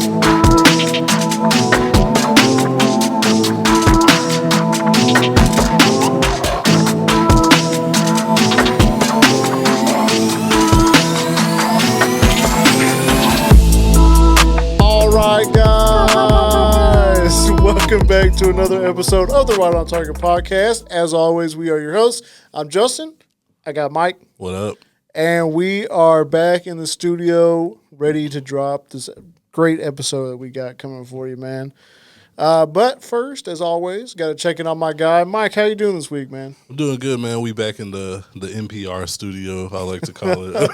Welcome back to another episode of the Right on Target podcast. As always, we are your hosts. I'm Justin. I got Mike. What up? And we are back in the studio ready to drop this great episode that we got coming for you, man. But first, as always, got to check in on my guy. Mike, how you doing this week, man? I'm doing good, man. We back in the NPR studio, I like to call it.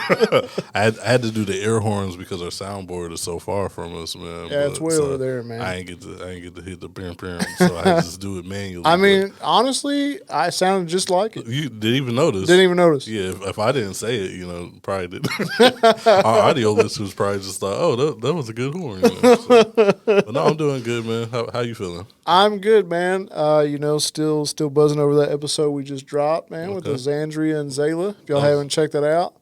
I had to do the air horns because our soundboard is so far from us, man. Yeah, it's way over there, man. I ain't get to hit the bam, so I had to just do it manually. I mean, honestly, I sounded just like it. You didn't even notice. Didn't even notice. Yeah, if I didn't say it, probably didn't. Our audio listeners probably just thought, oh, that was a good horn. But no, I'm doing good, man. How you feeling? I'm good, man. Still buzzing over that episode we just dropped, man, with the Xandria and Zayla. If y'all haven't checked that out,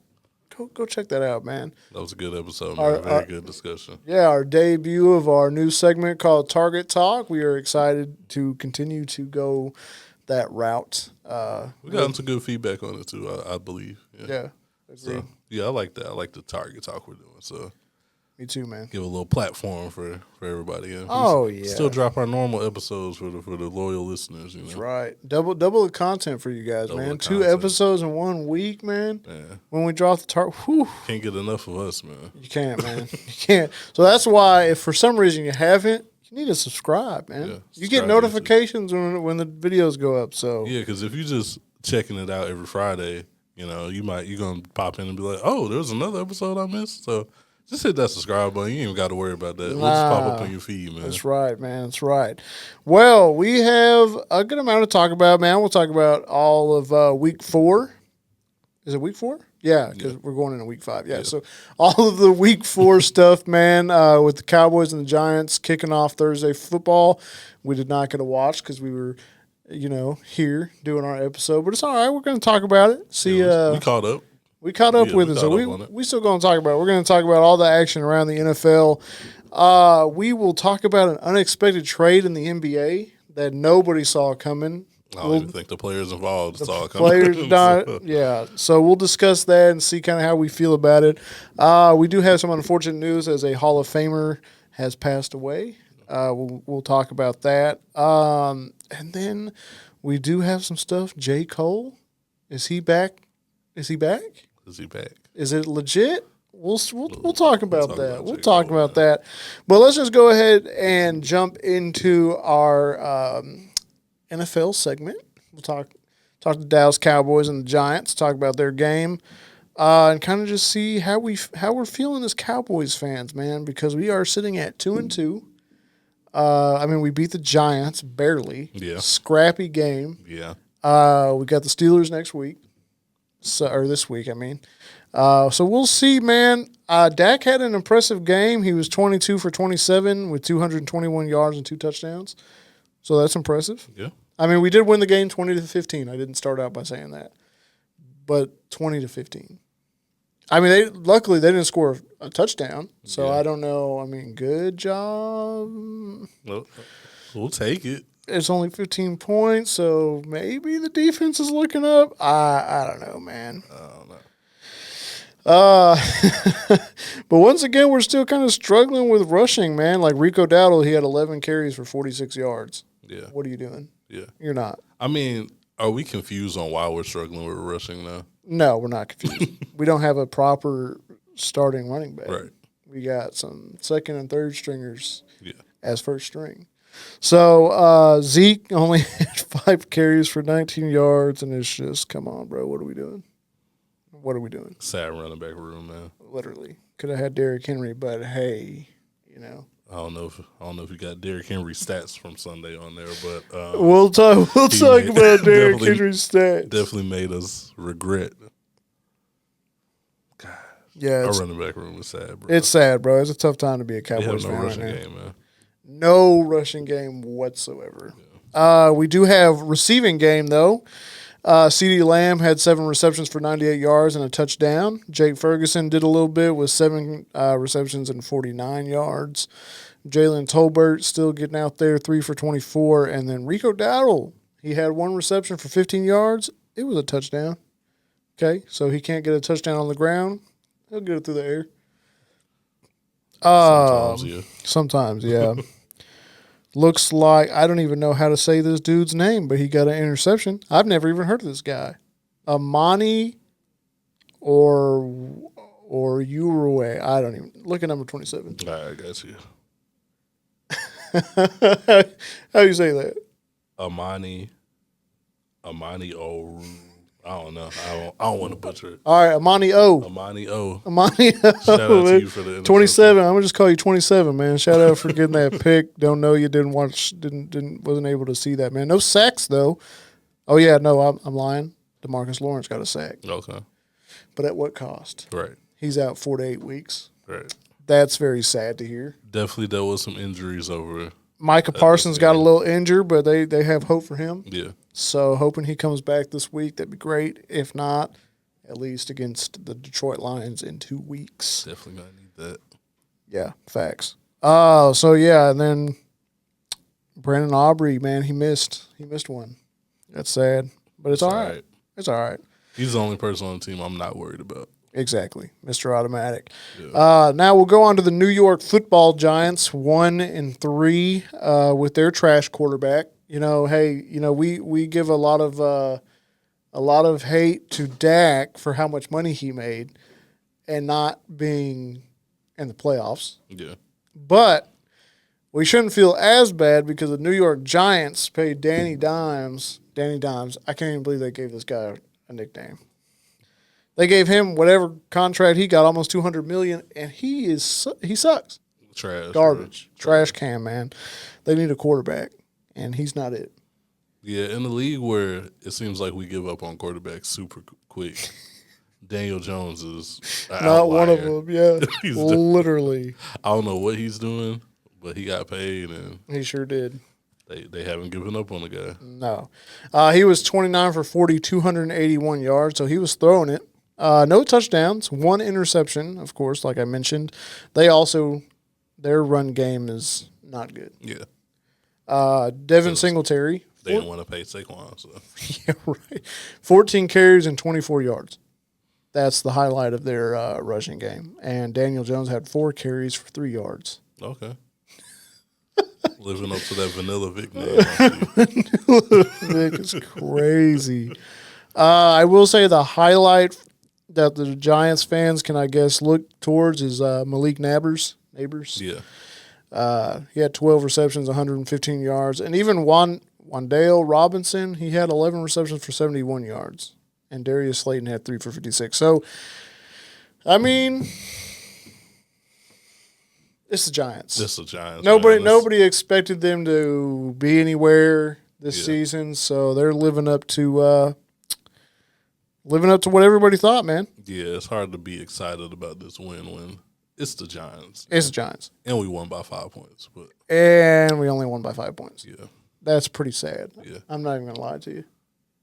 go check that out, man. That was a good episode, man. Very good discussion. Yeah, our debut of our new segment called Target Talk. We are excited to continue to go that route. We got some good feedback on it too, I believe. Yeah. So, I like that. I like the Target Talk we're doing. So. Me too, man. Give a little platform for everybody. Yeah. Still drop our normal episodes for the loyal listeners. That's right. Double the content for you guys, man. 2 episodes in 1 week, man. Yeah. When we drop the can't get enough of us, man. You can't, man. You can't. So that's why, if for some reason you haven't, you need to subscribe, man. Yeah, you get notifications when the videos go up. So yeah, because if you just checking it out every Friday, you're gonna pop in and be like, oh, there's another episode I missed. So. Just hit that subscribe button. You ain't even got to worry about that. We'll just pop up on your feed, man. That's right, man. That's right. Well, we have a good amount to talk about, man. We'll talk about all of week 4. Is it week 4? Yeah, because we're going into week 5. Yeah, so all of the week 4 stuff, man, with the Cowboys and the Giants kicking off Thursday football. We did not get to watch because we were, here doing our episode. But it's all right. We're going to talk about it. See, we caught up. We caught up with it, so we still going to talk about it. We're going to talk about all the action around the NFL. We will talk about an unexpected trade in the NBA that nobody saw coming. I don't even think the players involved saw it coming. Players not, yeah. So we'll discuss that and see kind of how we feel about it. We do have some unfortunate news as a Hall of Famer has passed away. We'll talk about that. And then we do have some stuff. J. Cole, is he back? Is he back? Is he back? Is it legit? We'll talk about that. We'll talk about that. But let's just go ahead and jump into our NFL segment. We'll talk the Dallas Cowboys and the Giants, talk about their game, and kind of just see how we're feeling as Cowboys fans, man, because we are sitting at 2-2. We beat the Giants barely. Yeah. Scrappy game. Yeah. We got the Steelers next week. Or this week, I mean. So we'll see, man. Dak had an impressive game. He was 22 for 27 with 221 yards and 2 touchdowns. So that's impressive. Yeah. I mean, we did win the game 20-15. I didn't start out by saying that. But 20-15. I mean, luckily they didn't score a touchdown. So I don't know. I mean, good job. Well, we'll take it. It's only 15 points, so maybe the defense is looking up. I don't know, man. I don't know. But once again, we're still kind of struggling with rushing, man. Like Rico Dowdle, he had 11 carries for 46 yards. Yeah. What are you doing? Yeah. You're not. I mean, are we confused on why we're struggling with rushing now? No, we're not confused. We don't have a proper starting running back. Right. We got some second and third stringers as first string. So Zeke only had 5 carries for 19 yards, and it's just, come on, bro, what are we doing? What are we doing? Sad running back room, man. Literally. Could have had Derrick Henry, but hey, I don't know if you got Derrick Henry stats from Sunday on there, but we'll talk about Derrick Henry's stats. Definitely made us regret. God, yeah, our running back room is sad, bro. It's sad, bro. It's a tough time to be a Cowboys fan. Rushing game, man. No rushing game whatsoever. Yeah. We do have receiving game though. CeeDee Lamb had 7 receptions for 98 yards and a touchdown. Jake Ferguson did a little bit with 7 receptions and 49 yards. Jalen Tolbert still getting out there, 3 for 24. And then Rico Dowdle, he had 1 reception for 15 yards. It was a touchdown. Okay, so he can't get a touchdown on the ground. He'll get it through the air. Sometimes, yeah. Looks like, I don't even know how to say this dude's name, but he got an interception. I've never even heard of this guy. Amani or Uruwe. I don't even. Look at number 27. All right, I got you. How do you say that? Amani O. I don't know. I don't want to butcher it. All right, Amani O. Amani O. Shout out to you for the 27. I'm gonna just call you 27, man. Shout out for getting that pick. Don't know you wasn't able to see that, man. No sacks though. Oh yeah, no, I'm lying. DeMarcus Lawrence got a sack. Okay. But at what cost? Right. He's out 4 to 8 weeks. Right. That's very sad to hear. Definitely dealt with some injuries over. Micah Parsons got a little injured, but they have hope for him. Yeah. So hoping he comes back this week, that'd be great. If not, at least against the Detroit Lions in 2 weeks. Definitely gonna need that. Yeah, facts. So yeah, and then Brandon Aubrey, man, he missed one. That's sad, but it's all right. It's all right. He's the only person on the team I'm not worried about. Exactly, Mr. Automatic. Yeah. Now we'll go on to the New York Football Giants, 1-3 with their trash quarterback. You know, hey, you know we give a lot of hate to Dak for how much money he made, and not being in the playoffs. Yeah, but we shouldn't feel as bad because the New York Giants paid Danny Dimes. I can't even believe they gave this guy a nickname. They gave him whatever contract he got, almost $200 million, and he sucks. Garbage. Trash can, man. They need a quarterback, and he's not it. Yeah, in the league where it seems like we give up on quarterbacks super quick, Daniel Jones is not outlier. One of them. Yeah, literally. I don't know what he's doing, but he got paid, and he sure did. They haven't given up on the guy. No, he was 29 for 40, 281 yards, so he was throwing it. No touchdowns, 1 interception, of course, like I mentioned. Their run game is not good. Yeah. Devin Singletary. They didn't want to pay Saquon. So. Yeah, right. 14 carries and 24 yards. That's the highlight of their rushing game. And Daniel Jones had 4 carries for 3 yards. Okay. Living up to that Vanilla Vic name. Vanilla Vic is crazy. I will say the highlight that the Giants fans can, I guess, look towards is Malik Nabers. Yeah. He had 12 receptions, 115 yards. And even Wan'Dale Robinson, he had 11 receptions for 71 yards. And Darius Slayton had 3 for 56. So, I mean, it's the Giants. Nobody expected them to be anywhere this season, so they're living up to what everybody thought, man. Yeah, it's hard to be excited about this win when it's the Giants. It's the Giants. And we won by 5 points. And we only won by 5 points. Yeah. That's pretty sad. Yeah. I'm not even going to lie to you.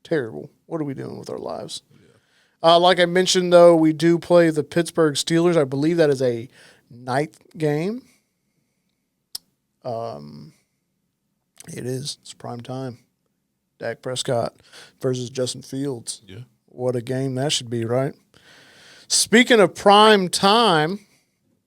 Terrible. What are we doing with our lives? Yeah. Like I mentioned, though, we do play the Pittsburgh Steelers. I believe that is a night game. It is. It's prime time. Dak Prescott versus Justin Fields. Yeah. What a game that should be, right? Speaking of prime time,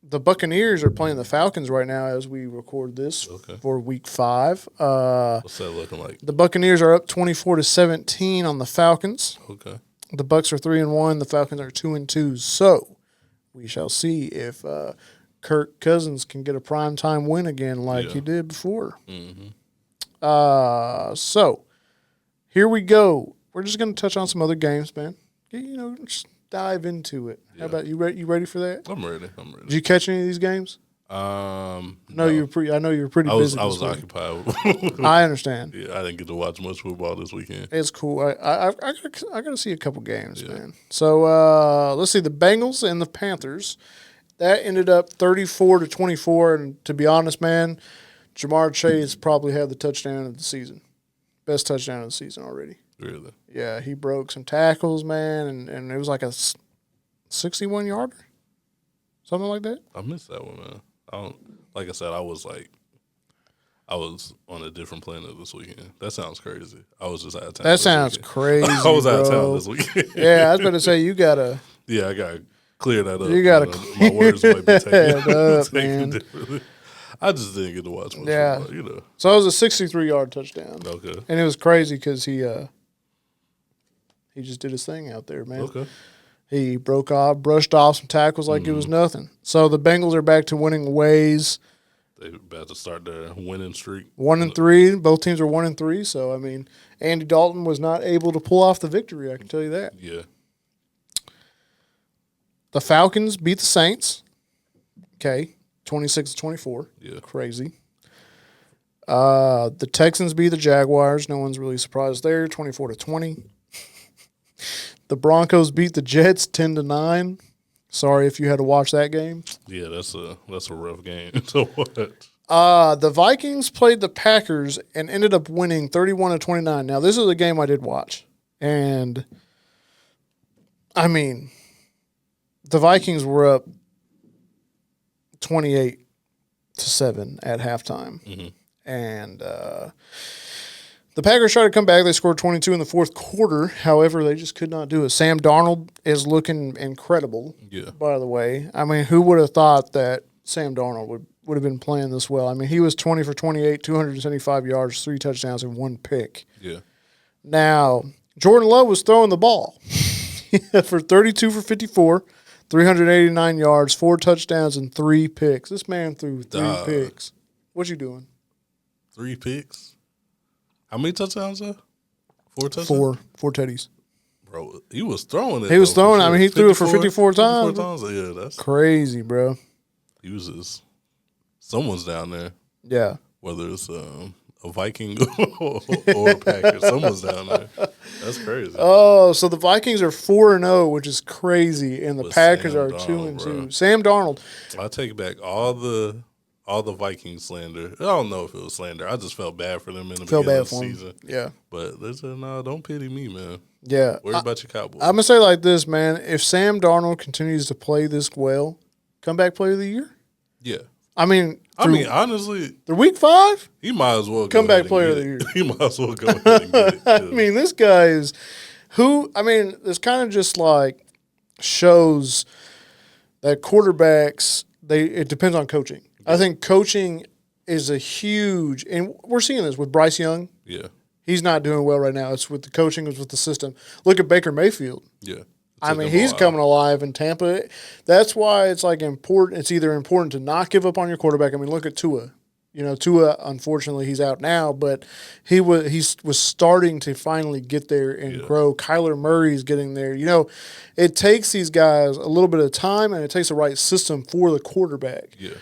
the Buccaneers are playing the Falcons right now as we record this for Week 5. What's that looking like? The Buccaneers are up 24-17 on the Falcons. Okay. The Bucs are 3-1. The Falcons are 2-2. So we shall see if Kirk Cousins can get a primetime win again like he did before. Mm-hmm. So here we go. We're just going to touch on some other games, man. Just dive into it. Yeah. How about you? You ready for that? I'm ready. Did you catch any of these games? No. I know you were pretty busy. I was occupied. I understand. Yeah, I didn't get to watch much football this weekend. It's cool. I got to see a couple games, man. So let's see the Bengals and the Panthers. That ended up 34-24, and to be honest, man, Jamar Chase probably had the touchdown of the season, best touchdown of the season already. Really? Yeah, he broke some tackles, man, and it was like a 61-yarder, something like that. I missed that one, man. Like I said, I was on a different planet this weekend. That sounds crazy. I was just out of town. That sounds crazy. I was out of bro. town this weekend. Yeah, I was about to say you gotta. Yeah, I gotta clear that up. You gotta my words might be taken man. differently. I just didn't get to watch much football, you know. So it was a 63-yard touchdown. Okay. And it was crazy because he just did his thing out there, man. Okay. He brushed off some tackles like it was nothing. So the Bengals are back to winning ways. They're about to start their winning streak. 1-3. Both teams are 1-3. So, I mean, Andy Dalton was not able to pull off the victory, I can tell you that. Yeah. The Falcons beat the Saints. Okay. 26-24. Yeah. Crazy. The Texans beat the Jaguars. No one's really surprised there. 24-20. The Broncos beat the Jets 10-9. Sorry if you had to watch that game. Yeah, that's a rough game to watch. The Vikings played the Packers and ended up winning 31-29. Now, this is a game I did watch. And, I mean, the Vikings were up 28-7 at halftime. Mm-hmm. And the Packers tried to come back. They scored 22 in the fourth quarter. However, they just could not do it. Sam Darnold is looking incredible, by the way. I mean, who would have thought that Sam Darnold would have been playing this well? I mean, he was 20 for 28, 275 yards, 3 touchdowns, and 1 pick. Yeah. Now, Jordan Love was throwing the ball for 32 for 54, 389 yards, 4 touchdowns, and 3 picks. This man threw 3 picks. What you doing? 3 picks? How many touchdowns, though? 4 touchdowns? 4 teddies. Bro, he was throwing it. He was throwing it. Sure. I mean, he threw it for 54 times. 54 times? Yeah, that's crazy, bro. He was just someone's down there. Yeah. Whether it's a Viking or a Packer, someone's down there. That's crazy. Oh, so the Vikings are 4-0, which is crazy, and the Packers are 2-2. Sam Darnold. I take back all the Viking slander. I don't know if it was slander. I just felt bad for them in the beginning of the season. Yeah. But they said, no, don't pity me, man. Yeah. Worry about your Cowboys. I'm going to say like this, man. If Sam Darnold continues to play this well, comeback player of the year? Yeah. I mean, honestly, through week 5? He might as well comeback player of the year. He might as well go ahead and get it. I mean, this guy is this kind of just like shows that quarterbacks, it depends on coaching. I think coaching is a huge, and we're seeing this with Bryce Young. Yeah. He's not doing well right now. It's with the coaching, it's with the system. Look at Baker Mayfield. Yeah. I mean, he's coming alive in Tampa. That's why it's like important. It's either important to not give up on your quarterback. I mean, look at Tua. You know, Tua, unfortunately, he's out now, but he was starting to finally get there and grow. Kyler Murray's getting there. You know, it takes these guys a little bit of time, and it takes the right system for the quarterback. Yeah.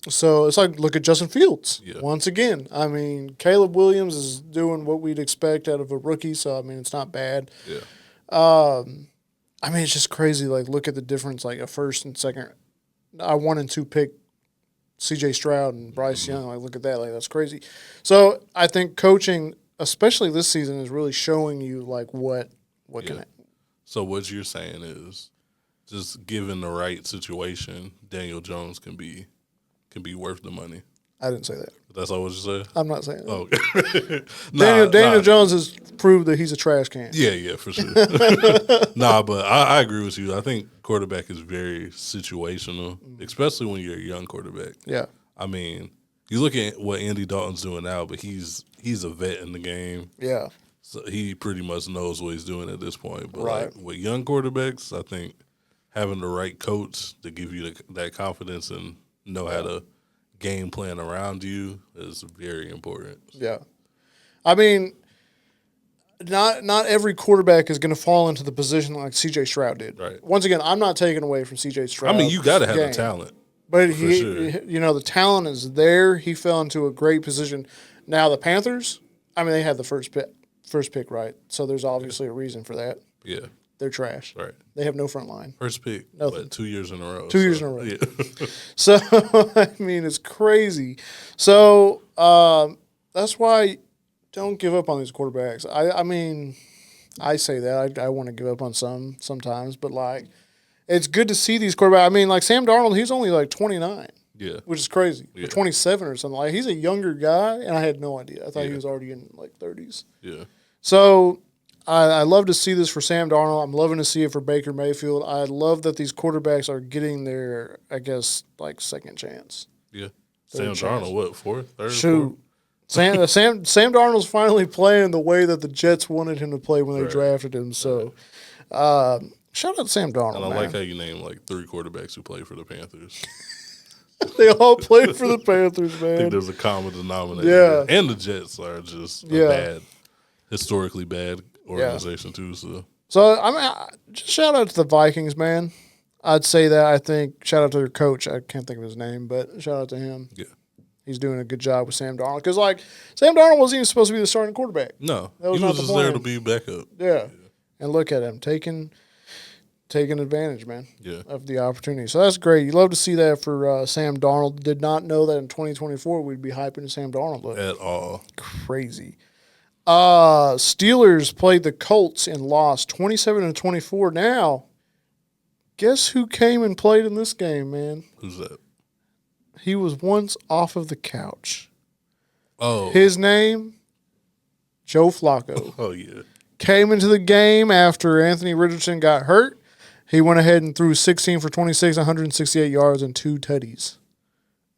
So it's like, look at Justin Fields. Yeah. Once again, I mean, Caleb Williams is doing what we'd expect out of a rookie, so, I mean, it's not bad. Yeah. I mean, it's just crazy. Like, look at the difference, like a first and second, 1 and 2 pick, C.J. Stroud and Bryce Young. Like, look at that. Like, that's crazy. So I think coaching, especially this season, is really showing you like what can happen. So what you're saying is, just given the right situation, Daniel Jones can be worth the money. I didn't say that. That's all what you said? I'm not saying that. Oh, okay. Daniel Jones has proved that he's a trash can. Yeah, for sure. But I agree with you. I think quarterback is very situational, especially when you're a young quarterback. Yeah. I mean, you look at what Andy Dalton's doing now, but he's a vet in the game. Yeah. So he pretty much knows what he's doing at this point. But right. like with young quarterbacks, I think having the right coach to give you that confidence and know how to game plan around you is very important. Yeah. I mean, not every quarterback is going to fall into the position like C.J. Stroud did. Right. Once again, I'm not taking away from C.J. Stroud. I mean, you got to have the talent. But the talent is there. He fell into a great position. Now the Panthers, I mean, they had the first pick, right? So there's obviously a reason for that. Yeah. They're trash. Right. They have no front line. First pick, nothing. 2 years in a row. 2 years in a row. Yeah. So, I mean, it's crazy. So, that's why don't give up on these quarterbacks. I mean, I say that. I want to give up on some sometimes, but, like, it's good to see these quarterbacks. I mean, like, Sam Darnold, he's only, like, 29. Yeah. Which is crazy. Yeah. Or 27 or something. Like, he's a younger guy, and I had no idea. I thought Yeah. he was already in, like, 30s. Yeah. So, I love to see this for Sam Darnold. I'm loving to see it for Baker Mayfield. I love that these quarterbacks are getting their, I guess, like, second chance. Yeah. Third Sam chance. Darnold, what, fourth, third? Shoot. Fourth? Sam Darnold's finally playing the way that the Jets wanted him to play when they drafted him. So, shout out to Sam Darnold, And I man. like how you name, like, 3 quarterbacks who play for the Panthers. They all played for the Panthers, I think man. there's a common denominator. Yeah. And the Jets are just a bad, historically bad organization, too. So, I mean, just shout out to the Vikings, man. I'd say that. I think shout out to their coach. I can't think of his name, but shout out to him. Yeah. He's doing a good job with Sam Darnold. Because, like, Sam Darnold wasn't even supposed to be the starting quarterback. No. That was He not was the just there plan. to be backup. Yeah. And look at him, taking advantage, man, Yeah. of the opportunity. So that's great. You love to see that for Sam Darnold. Did not know that in 2024 we'd be hyping Sam Darnold up. At all. Crazy. Steelers played the Colts and lost 27-24. Now, guess who came and played in this game, man? Who's that? He was once off of the couch. Oh. His name, Joe Flacco. Oh, yeah. Came into the game after Anthony Richardson got hurt. He went ahead and threw 16 for 26, 168 yards, and 2 tutties.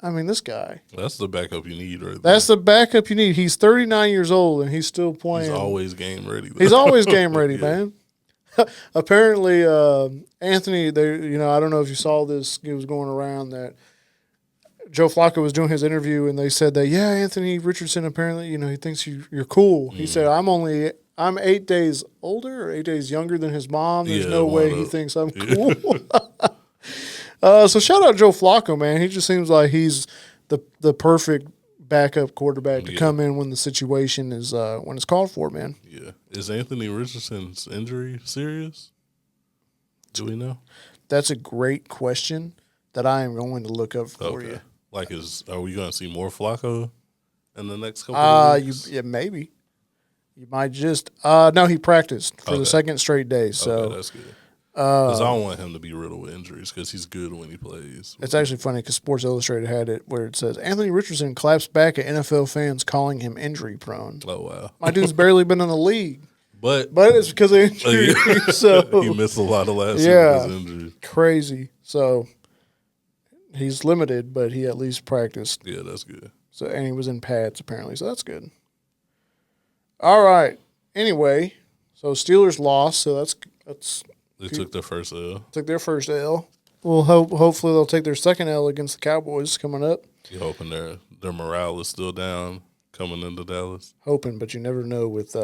I mean, this guy. That's the backup you need right there. That's the backup you need. He's 39 years old, and he's still playing. He's always game ready. Though. He's always game ready, Yeah. man. Apparently, Anthony, I don't know if you saw this. It was going around that Joe Flacco was doing his interview, and they said that, yeah, Anthony Richardson, apparently, he thinks you're cool. He said, I'm 8 days older or 8 days younger than his mom. There's no way he thinks I'm cool. So shout out Joe Flacco, man. He just seems like he's the perfect backup quarterback to come in when the situation is when it's called for, man. Yeah. Is Anthony Richardson's injury serious? Do we know? That's a great question that I am going to look up for you. Like, are we going to see more Flacco in the next couple of weeks? Maybe. You might just no, he practiced for the second straight day. So that's good. Because I don't want him to be riddled with injuries because he's good when he plays. It's actually funny because Sports Illustrated had it where it says Anthony Richardson claps back at NFL fans calling him injury prone. Oh, wow. My dude's barely been in the league, but it's because of injury. So he missed a lot of last year because of injury. Crazy. So he's limited, but he at least practiced. Yeah, that's good. So and he was in pads apparently, so that's good. All right. Anyway, so Steelers lost, so that's. They took their first L. Took their first L. Well, hopefully they'll take their second L against the Cowboys coming up. You hoping their morale is still down coming into Dallas? Hoping, but you never know with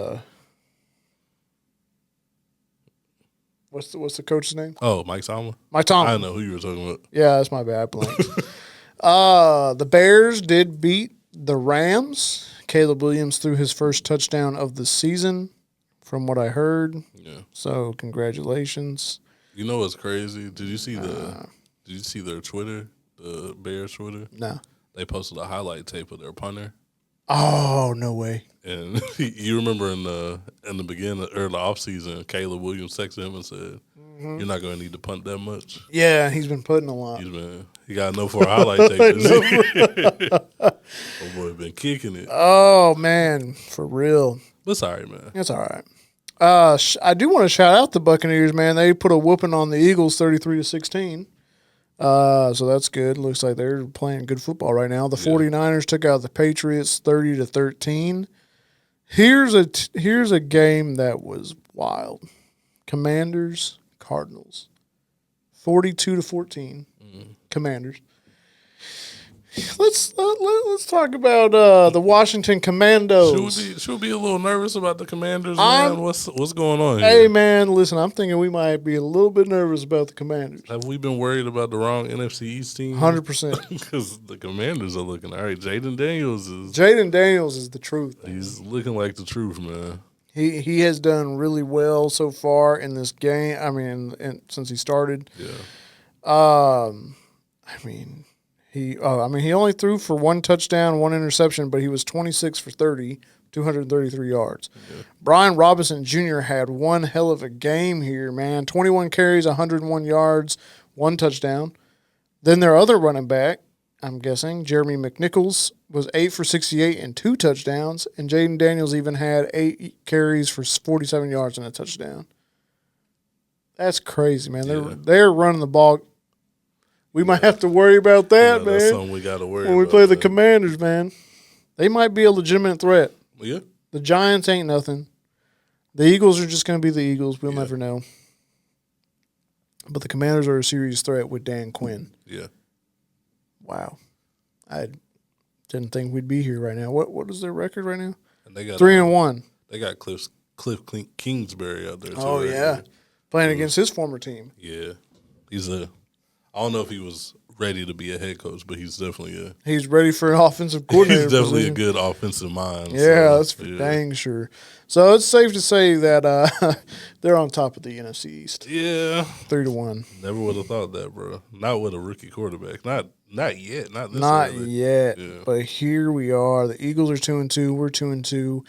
what's the coach's name? Oh, Mike Tomlin? Mike Tomlin. I don't know who you were talking about. Yeah, that's my bad. Blank. The Bears did beat the Rams. Caleb Williams threw his first touchdown of the season, from what I heard. Yeah. So congratulations. You know what's crazy? Did you see their Twitter, the Bears Twitter? No. They posted a highlight tape of their punter. Oh, no way. And you remember in the beginning or the offseason, Caleb Williams texted him and said, "You're not going to need to punt that much." Yeah, he's been putting a lot. He got no for a highlight tape. Oh boy, been kicking it. Oh man, for real. That's all right, man. That's all right. I do want to shout out the Buccaneers, man. They put a whooping on the Eagles, 33-16. So that's good. Looks like they're playing good football right now. The 49ers took out the Patriots 30-13. Here's a game that was wild. Commanders, Cardinals. 42-14. Commanders. Let's talk about the Washington Commandos. Should we be a little nervous about the Commanders, man? What's going on here? Hey, man, listen, I'm thinking we might be a little bit nervous about the Commanders. Have we been worried about the wrong NFC East team? 100%. Because the Commanders are looking all right. Jaden Daniels is the truth. Man. He's looking like the truth, man. He has done really well so far in this game. I mean, since he started. Yeah. He only threw for 1 touchdown, 1 interception, but he was 26 for 30, 233 yards. Yeah. Brian Robinson Jr. had one hell of a game here, man. 21 carries, 101 yards, 1 touchdown. Then their other running back, I'm guessing, Jeremy McNichols, was 8 for 68 and 2 touchdowns. And Jaden Daniels even had 8 carries for 47 yards and a touchdown. That's crazy, man. They're running the ball. We might have to worry about that, man. That's something we got to worry about. When we play the Commanders, man. They might be a legitimate threat. Yeah. The Giants ain't nothing. The Eagles are just going to be the Eagles. We'll never know. But the Commanders are a serious threat with Dan Quinn. Yeah. Wow. I didn't think we'd be here right now. What is their record right now? And they got 3-1. They got Cliff Kingsbury out there too. Oh, yeah. Playing against his former team. Yeah. I don't know if he was ready to be a head coach, but he's definitely he's ready for an offensive coordinator. He's definitely a good offensive mind. Yeah, that's for dang sure. So it's safe to say that they're on top of the NFC East. Yeah. 3-1. Never would have thought that, bro. Not with a rookie quarterback. Not yet. Not this Not early. yet. Yeah. But here we are. The Eagles are 2-2. We're 2-2.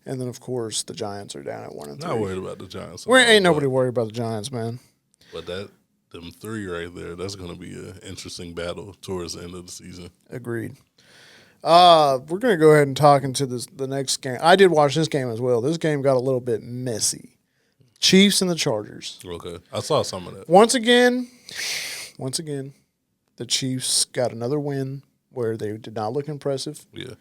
And then, of course, the Giants are down at 1-3. Not worried about the Giants. Ain't nobody worried about the Giants, man. But them 3 right there, that's going to be an interesting battle towards the end of the season. Agreed. We're going to go ahead and talk into the next game. I did watch this game as well. This game got a little bit messy. Chiefs and the Chargers. Okay. I saw some of that. Once again, the Chiefs got another win where they did not look impressive. Yeah.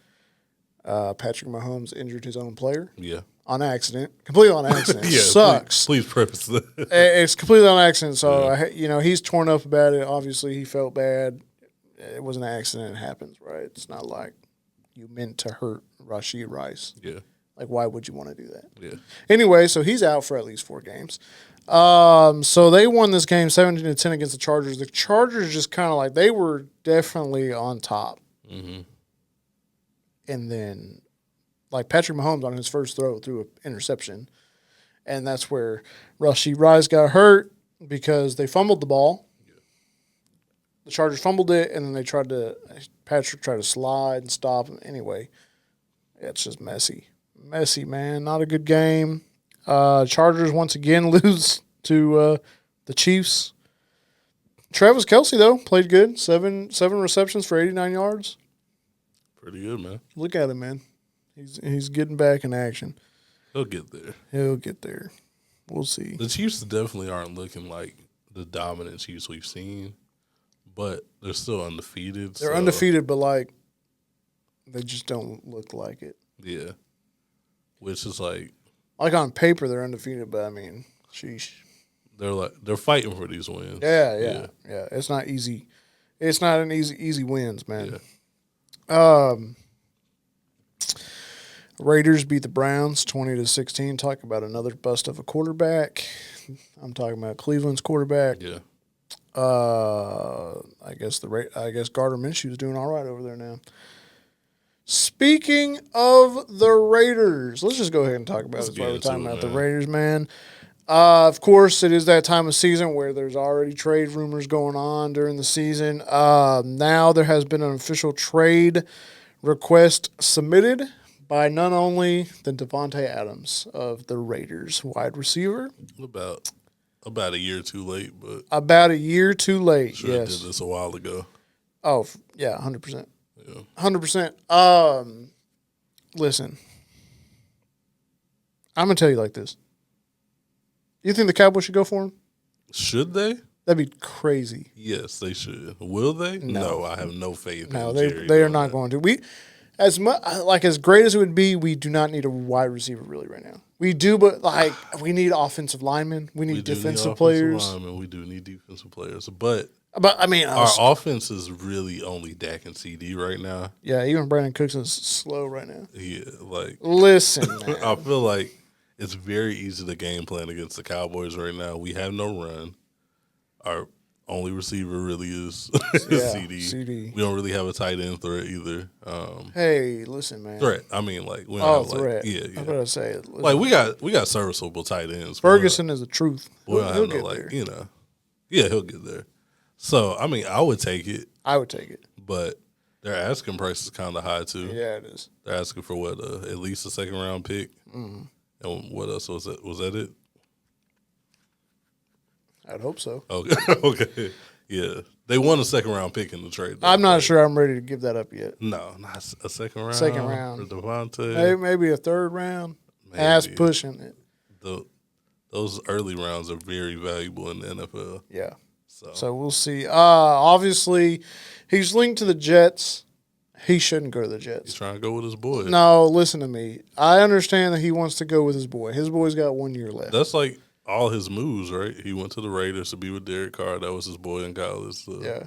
Patrick Mahomes injured his own player. Yeah. On accident. Completely on accident. Yeah, Sucks. Please preface that. It's completely on accident. So, he's torn up about it. Obviously, he felt bad. It was an accident. It happens, right? It's not like you meant to hurt Rashee Rice. Yeah. Like, why would you want to do that? Yeah. Anyway, so he's out for at least 4 games. So they won this game 17-10 against the Chargers. The Chargers just kind of like, they were definitely on top. Mm-hmm. And then, like, Patrick Mahomes on his first throw threw an interception. And that's where Rashee Rice got hurt because they fumbled the ball. Yeah. The Chargers fumbled it, and then Patrick tried to slide and stop him. Anyway, it's just messy. Messy, man. Not a good game. Chargers once again lose to the Chiefs. Travis Kelce, though, played good. Seven receptions for 89 yards. Pretty good, man. Look at him, man. He's getting back in action. He'll get there. He'll get there. We'll see. The Chiefs definitely aren't looking like the dominant Chiefs we've seen, but they're still undefeated. They're undefeated, but, like, they just don't look like it. Yeah. Which is like on paper they're undefeated, but I mean, sheesh. They're fighting for these wins. Yeah. It's not easy. It's not an easy wins, man. Yeah. Raiders beat the Browns 20-16. Talk about another bust of a quarterback. I'm talking about Cleveland's quarterback. Yeah. I guess Gardner Minshew is doing all right over there now. Speaking of the Raiders, let's just go ahead and talk about it while we're talking about the Raiders, man. Of course, it is that time of season where there's already trade rumors going on during the season. Now there has been an official trade request submitted by none only than Davante Adams of the Raiders, wide receiver. About a year too late, but about a year too late. Sure, yes, did this a while ago. Oh yeah, 100%. Yeah. 100%. Listen, I'm gonna tell you like this. You think the Cowboys should go for him? Should they? That'd be crazy. Yes, they should. Will they? No, I have no faith. No, they are not going to. We, as great as it would be, we do not need a wide receiver really right now. We do, but like we need offensive linemen. We need defensive players. We do need defensive players, but I mean, our offense is really only Dak and CD right now. Yeah, even Brandon Cooks is slow right now. Yeah, like listen, man. I feel like it's very easy to game plan against the Cowboys right now. We have no run. Our only receiver really is CD. We don't really have a tight end threat either. Hey, listen, man. Threat. I mean, like we don't have threat. Yeah. I'm gonna say it. Like we got serviceable tight ends. Ferguson is the truth. He'll get there. Yeah, he'll get there. So I mean, I would take it. I would take it. But Their asking price is kind of high too. Yeah, it is. They're asking for what? At least a second round pick. Mm-hmm. And what else was that? Was that it? I'd hope so. Okay. Okay. Yeah. They won a second round pick in the trade. I'm not sure I'm ready to give that up yet. No, not a second round. Second round. For Davante. Maybe a third round. That's pushing it. Those early rounds are very valuable in the NFL. Yeah. So we'll see. Obviously, he's linked to the Jets. He shouldn't go to the Jets. He's trying to go with his boy. No, listen to me. I understand that he wants to go with his boy. His boy's got 1 year left. That's like all his moves, right? He went to the Raiders to be with Derek Carr. That was his boy in college. So yeah.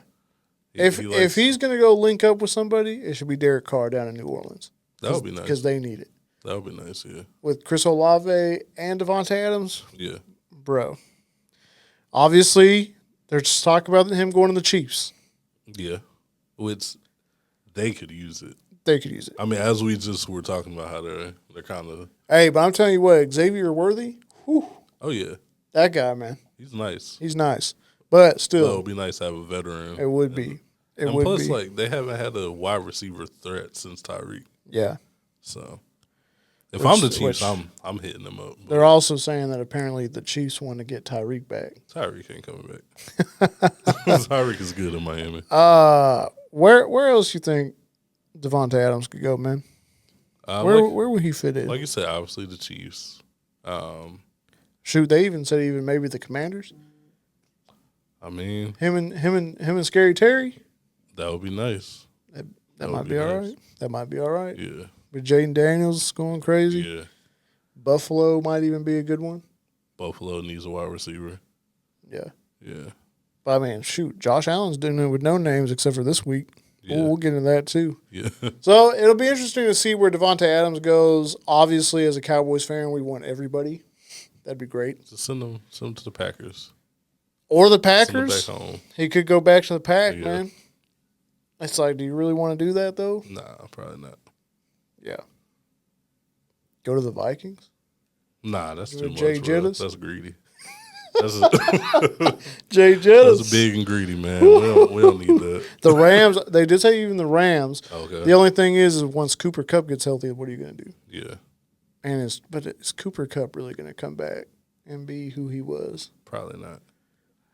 If he's going to go link up with somebody, it should be Derek Carr down in New Orleans. That would be nice. Because they need it. That would be nice, yeah. With Chris Olave and Davante Adams? Yeah. Bro. Obviously, there's just talk about him going to the Chiefs. Yeah. Which they could use it. They could use it. I mean, as we just were talking about how they're kind of. Hey, but I'm telling you what, Xavier Worthy, whew. Oh, yeah. That guy, man. He's nice. He's nice. But still. It would be nice to have a veteran. It would be. And plus, like, they haven't had a wide receiver threat since Tyreek. Yeah. So, if I'm the Chiefs, I'm hitting them up. They're also saying that apparently the Chiefs want to get Tyreek back. Tyreek ain't coming back. Tyreek is good in Miami. Where else you think Davante Adams could go, man? Where would he fit in? Like you said, obviously the Chiefs. Shoot, they even said maybe the Commanders. I mean, him and Scary Terry. That would be nice. That might be all right. That might be all right. Yeah. With Jaden Daniels going crazy. Yeah. Buffalo might even be a good one. Buffalo needs a wide receiver. Yeah. Yeah. But I mean, shoot, Josh Allen's doing it with no names except for this week. Yeah. We'll get into that too. Yeah. So it'll be interesting to see where Davante Adams goes. Obviously, as a Cowboys fan, we want everybody. That'd be great. Just send him to the Packers. Or the Packers. Send him back home. He could go back to the Pack, man. It's like, do you really want to do that though? Nah, probably not. Yeah. Go to the Vikings? Nah, that's too much. Jay Jettis? That's greedy. Jay Jettis. That's big and greedy, man. We don't need that. The Rams, they did say even the Rams. Okay. The only thing is once Cooper Kupp gets healthy, what are you going to do? Yeah. And is Cooper Kupp really going to come back and be who he was? Probably not.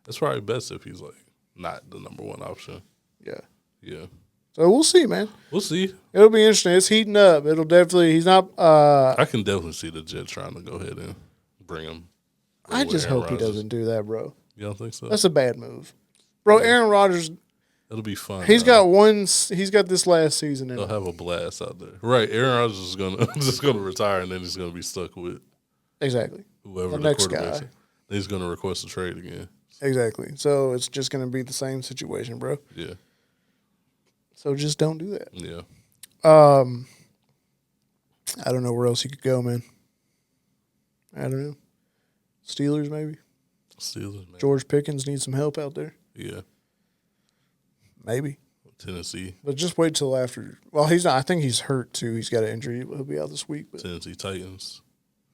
It's probably best if he's like not the number one option. Yeah. Yeah. So we'll see, man. We'll see. It'll be interesting. It's heating up. It'll definitely. He's not. I can definitely see the Jets trying to go ahead and bring him. I just hope he doesn't do that, bro. You don't think so? That's a bad move, bro. Aaron Rodgers. It'll be fun. He's got one. He's got this last season. They'll have a blast out there, right? Aaron Rodgers is gonna retire, and then he's gonna be stuck with whoever the next guy. He's gonna request a trade again. Exactly. So it's just gonna be the same situation, bro. Yeah. So just don't do that. Yeah. I don't know where else he could go, man. I don't know. Steelers, maybe. George Pickens needs some help out there. Yeah. Maybe. Tennessee. But just wait till after. Well, he's not. I think he's hurt, too. He's got an injury. He'll be out this week. But Tennessee Titans.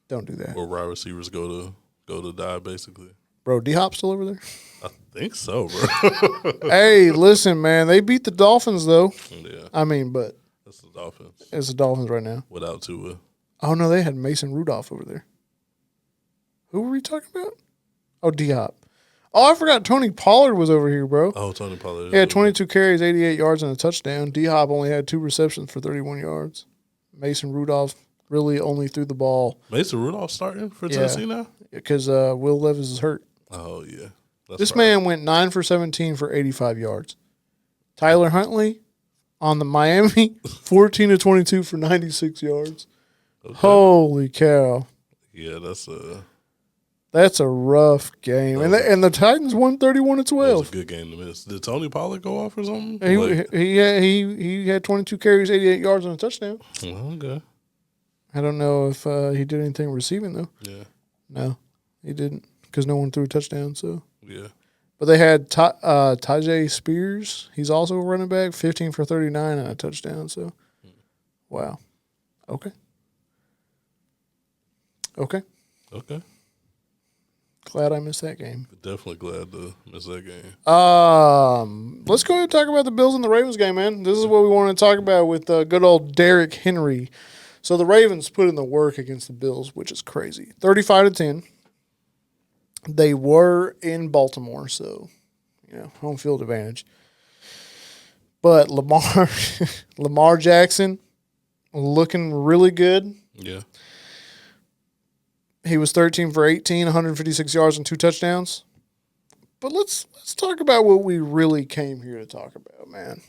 Don't do that. Where wide receivers go to die, basically. Bro, D-Hop still over there? I think so, bro. Hey, listen, man. They beat the Dolphins, though. Yeah. I mean, but. That's the Dolphins. It's the Dolphins right now. Without Tua. Oh, no, they had Mason Rudolph over there. Who were we talking about? Oh, D-Hop. Oh, I forgot Tony Pollard was over here, bro. Oh, Tony Pollard. He had 22 carries, 88 yards, and a touchdown. D-Hop only had 2 receptions for 31 yards. Mason Rudolph really only threw the ball. Mason Rudolph starting for Tennessee now? Because Will Levis is hurt. Oh, yeah. This man went 9 for 17 for 85 yards. Tyler Huntley on the Miami, 14 to 22 for 96 yards. Okay. Holy cow. Yeah, that's a rough game. And the Titans won 31 to 12. That was a good game to miss. Did Tony Pollard go off or something? He had 22 carries, 88 yards, and a touchdown. Okay. I don't know if he did anything receiving, though. Yeah. No, he didn't because no one threw a touchdown. So yeah. But they had Tajay Spears. He's also a running back, 15 for 39 and a touchdown. So, wow. Okay. Glad I missed that game. Definitely glad to miss that game. Let's go ahead and talk about the Bills and the Ravens game, man. This is what we want to talk about with good old Derrick Henry. So the Ravens put in the work against the Bills, which is crazy. 35-10. They were in Baltimore, so home field advantage. But Lamar Jackson looking really good. Yeah. He was 13 for 18, 156 yards and 2 touchdowns. But let's talk about what we really came here to talk about, man.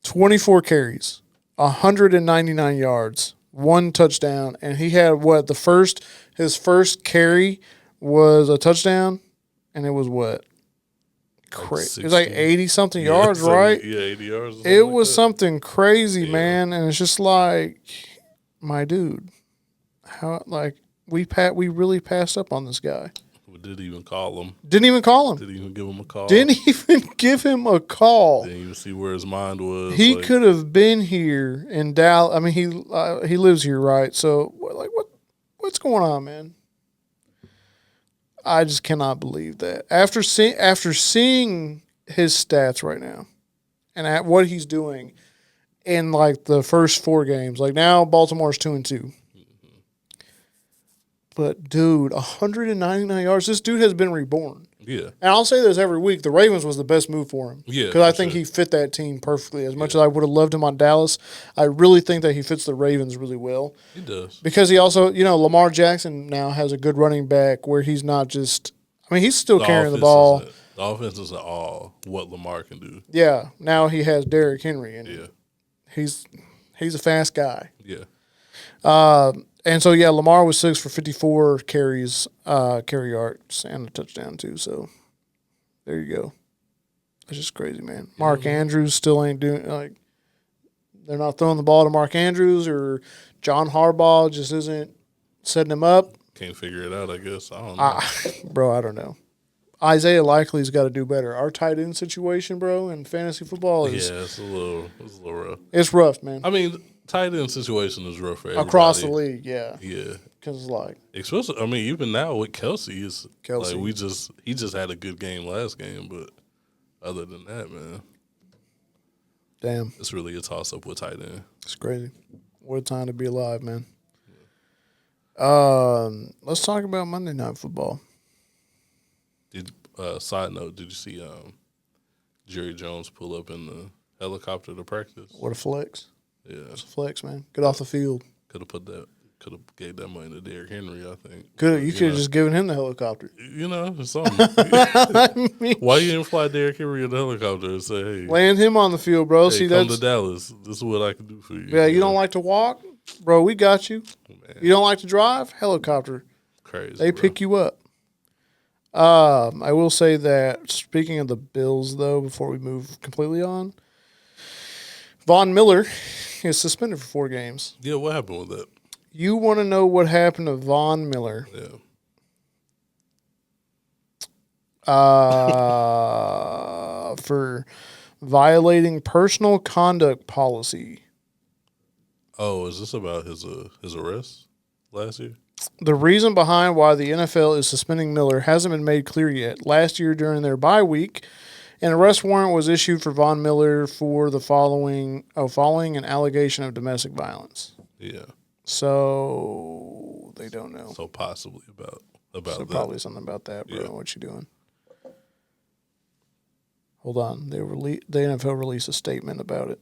24 carries, 199 yards, 1 touchdown, and he had his first carry was a touchdown, and it was what? Crazy. It was like 80-something yards, right? Yeah, 80 yards. It was something crazy, man, and it's just like, my dude, how we really passed up on this guy. We didn't even call him. Didn't even call him. Didn't even give him a call. Didn't even give him a call. Didn't even see where his mind was. He could have been here in Dallas. I mean, he lives here, right? So, what's going on, man? I just cannot believe that. After seeing his stats right now, and at what he's doing in the first 4 games, now Baltimore's 2-2. But dude, 199 yards. This dude has been reborn. Yeah. And I'll say this every week: the Ravens was the best move for him. Yeah. Because I think he fit that team perfectly. As much as I would have loved him on Dallas, I really think that he fits the Ravens really well. He does. Because he also, Lamar Jackson now has a good running back where he's not just. I mean, he's still carrying the ball. The offense is all what Lamar can do. Yeah. Now he has Derrick Henry, and he's a fast guy. Yeah. And so, Lamar was 6 for 54 carries, carry yards, and a touchdown, too. So, there you go. That's just crazy, man. Mark Andrews still ain't doing, they're not throwing the ball to Mark Andrews, or John Harbaugh just isn't setting him up. Can't figure it out, I guess. I don't know. Bro, I don't know. Isaiah Likely's got to do better. Our tight end situation, bro, in fantasy football is... Yeah, it's a little rough. It's rough, man. I mean... Tight end situation is rough for everybody. Across the league, yeah. Yeah. Because especially, I mean, even now with Kelsey, he just had a good game last game, but other than that, man. Damn. It's really a toss up with tight end. It's crazy. What a time to be alive, man. Yeah. Let's talk about Monday Night Football. Side note, did you see Jerry Jones pull up in the helicopter to practice? What a flex. Yeah. It's a flex, man. Get off the field. Could have gave that money to Derrick Henry, I think. You could have just given him the helicopter. It's something. Why you didn't fly Derrick Henry in the helicopter and say, hey. Land him on the field, bro. Hey, come to Dallas. This is what I can do for you. Yeah, you don't like to walk? Bro, we got you. Man. You don't like to drive? Helicopter. Crazy, They pick you up. I will say that, speaking of the Bills, though, before we move completely on, Von Miller is suspended for 4 games. Yeah, what happened with that? You want to know what happened to Von Miller? Yeah. For violating personal conduct policy. Oh, is this about his arrest last year? The reason behind why the NFL is suspending Miller hasn't been made clear yet. Last year, during their bye week, an arrest warrant was issued for Von Miller for the following an allegation of domestic violence. Yeah. So they don't know. So possibly about so that. Probably something about that, bro. Yeah. What you doing? Hold on. The NFL released a statement about it.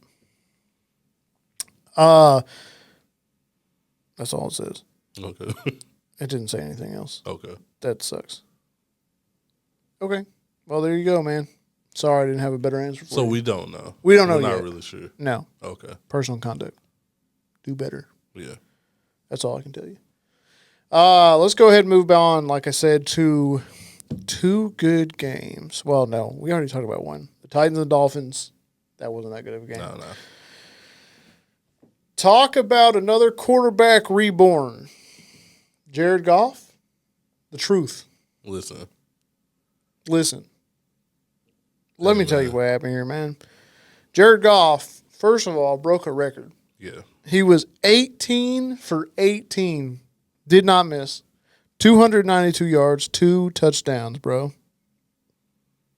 That's all it says. Okay. It didn't say anything else. Okay. That sucks. Okay. Well, there you go, man. Sorry, I didn't have a better answer for you. So we don't know. We don't know We're yet. not really sure. No. Okay. Personal conduct. Do better. Yeah. That's all I can tell you. Let's go ahead and move on, like I said, to 2 good games. Well, no. We already talked about one. The Titans and the Dolphins. That wasn't that good of a game. No. Talk about another quarterback reborn. Jared Goff, the truth. Listen. Let me tell you what happened here, man. Jared Goff, first of all, broke a record. Yeah. He was 18 for 18, did not miss, 292 yards, 2 touchdowns, bro.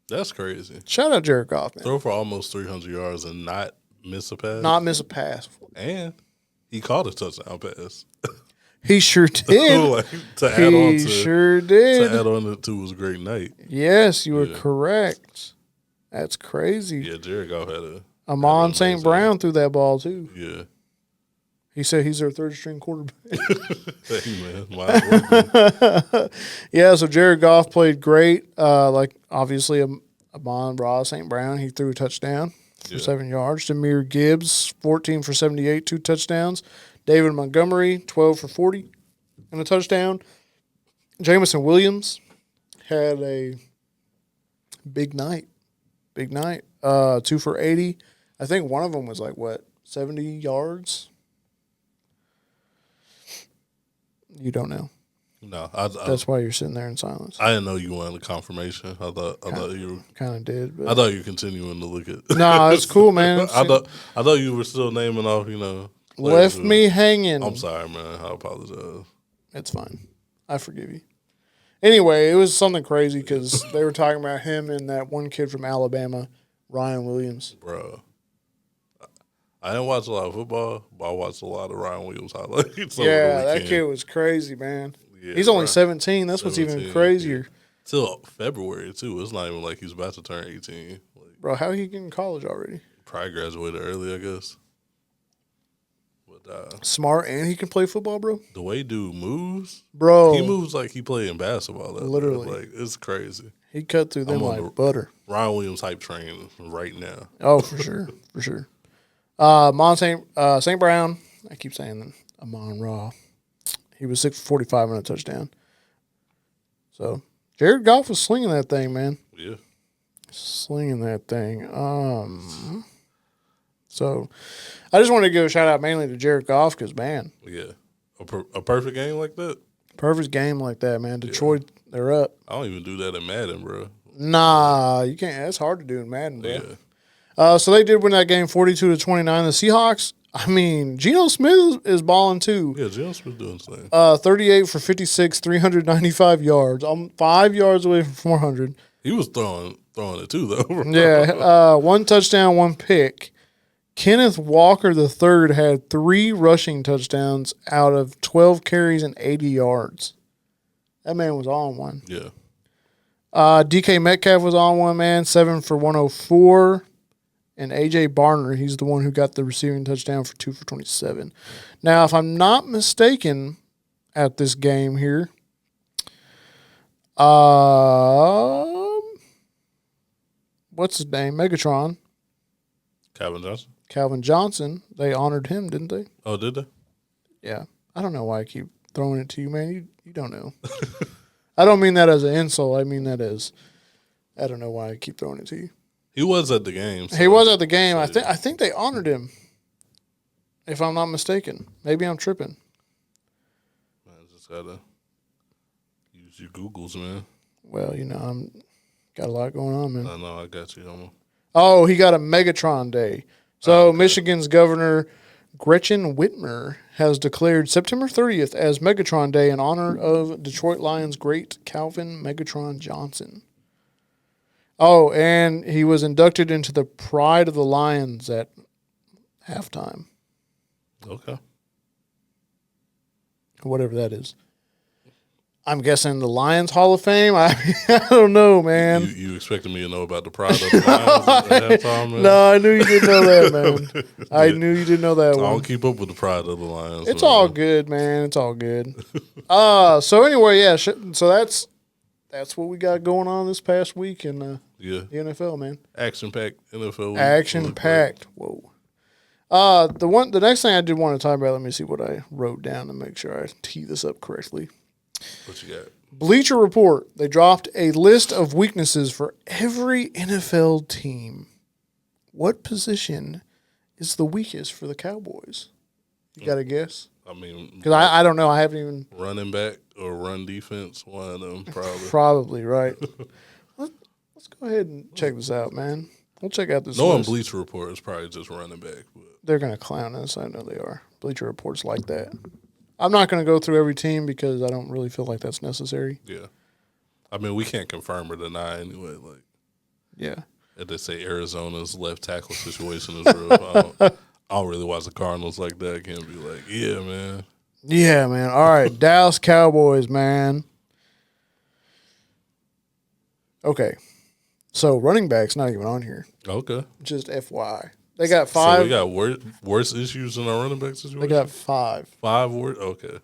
That's crazy. Shout out Jared Goff, man. Throw for almost 300 yards and not miss a pass. Not miss a pass. And he caught a touchdown pass. He sure did. To add on to his great night. Yes, you were correct. That's crazy. Yeah, Jared Goff had Amon St. Brown threw that ball too. Yeah. He said he's their third string quarterback. Hey, man. Yeah, so Jared Goff played great. Obviously, Amon St. Brown, he threw a touchdown for 7 yards. Jahmyr Gibbs, 14 for 78, 2 touchdowns. David Montgomery, 12 for 40 and a touchdown. Jameson Williams had a big night. 2 for 80. I think one of them was 70 yards? You don't know. No. That's why you're sitting there in silence. I didn't know you wanted a confirmation. I thought you kind of did. But. I thought you were continuing to look at. No, it's cool, man. I thought you were still naming off, Left me hanging. I'm sorry, man. I apologize. It's fine. I forgive you. Anyway, it was something crazy because they were talking about him and that one kid from Alabama, Ryan Williams. Bro, I didn't watch a lot of football, but I watched a lot of Ryan Williams highlights. Yeah, that kid was crazy, man. Yeah, he's only 17. That's 17, what's even crazier. Till February, too. It's not even like he's about to turn 18. Bro, how he get in college already? Probably graduated early, I guess. Smart, and he can play football, bro. The way dude moves, bro, he moves like he played in basketball. Literally, it's crazy. He cut through them like butter. Ryan Williams hype train right now. Oh, for sure, for sure. St. Brown, I keep saying Amon Ra. He was 6 for 45 and a touchdown. So Jared Goff was slinging that thing, man. Yeah, slinging that thing. So, I just wanted to give a shout out mainly to Jared Goff because, man. Yeah. A perfect game like that? Perfect game like that, man. Detroit, they're up. I don't even do that in Madden, bro. Nah, you can't. That's hard to do in Madden, bro. Yeah. So, they did win that game 42-29. The Seahawks, Geno Smith is balling too. Yeah, Geno Smith doing the same. 38 for 56, 395 yards. I'm 5 yards away from 400. He was throwing it too, though. Bro. Yeah, 1 touchdown, 1 pick. Kenneth Walker III had 3 rushing touchdowns out of 12 carries and 80 yards. That man was on one. Yeah. DK Metcalf was on one, man, 7 for 104. And A.J. Barner, he's the one who got the receiving touchdown for 2 for 27. Now, if I'm not mistaken at this game here, what's his name? Megatron. Calvin Johnson, they honored him, didn't they? Oh, did they? Yeah. I don't know why I keep throwing it to you, man. You don't know. I don't mean that as an insult. I mean that as I don't know why I keep throwing it to you. He was at the game. So. He was at the game. I think they honored him, if I'm not mistaken. Maybe I'm tripping. Man, just gotta use your Googles, man. Well, I'm got a lot going on, man. I know, I got you. Oh, he got a Megatron Day. So Michigan's Governor Gretchen Whitmer has declared September 30th as Megatron Day in honor of Detroit Lions great Calvin Megatron Johnson. Oh, and he was inducted into the Pride of the Lions at halftime. Okay. Whatever that is. I'm guessing the Lions Hall of Fame. I don't know, man. You expected me to know about the Pride of the Lions at halftime, man? No, I knew you didn't know that, man. I knew you didn't know that one. I don't keep up with the Pride of the Lions. It's all good, man. It's all good. So anyway, yeah. So that's what we got going on this past week in the NFL, man. Action-packed NFL week. Action-packed. Whoa. The next thing I did want to talk about, let me see what I wrote down to make sure I tee this up correctly. What you got? Bleacher Report. They dropped a list of weaknesses for every NFL team. What position is the weakest for the Cowboys? You got to guess? Because I don't know. I haven't even. Running back or run defense, one of them probably. Probably, right. Let's go ahead and check this out, man. We'll check out this list. Bleacher Report is probably just running back. But. They're going to clown us. I know they are. Bleacher Report's like that. I'm not going to go through every team because I don't really feel like that's necessary. Yeah. I mean, we can't confirm or deny anyway. Like, yeah. If they say Arizona's left tackle situation is real, I don't really watch the Cardinals like that. I can't be like, yeah, man. Yeah, man. All right, Dallas Cowboys, man. Okay. So running back's not even on here. Okay. Just FYI. They got 5. So we got worse issues in our running back situation? They got 5. 5 worse? Okay.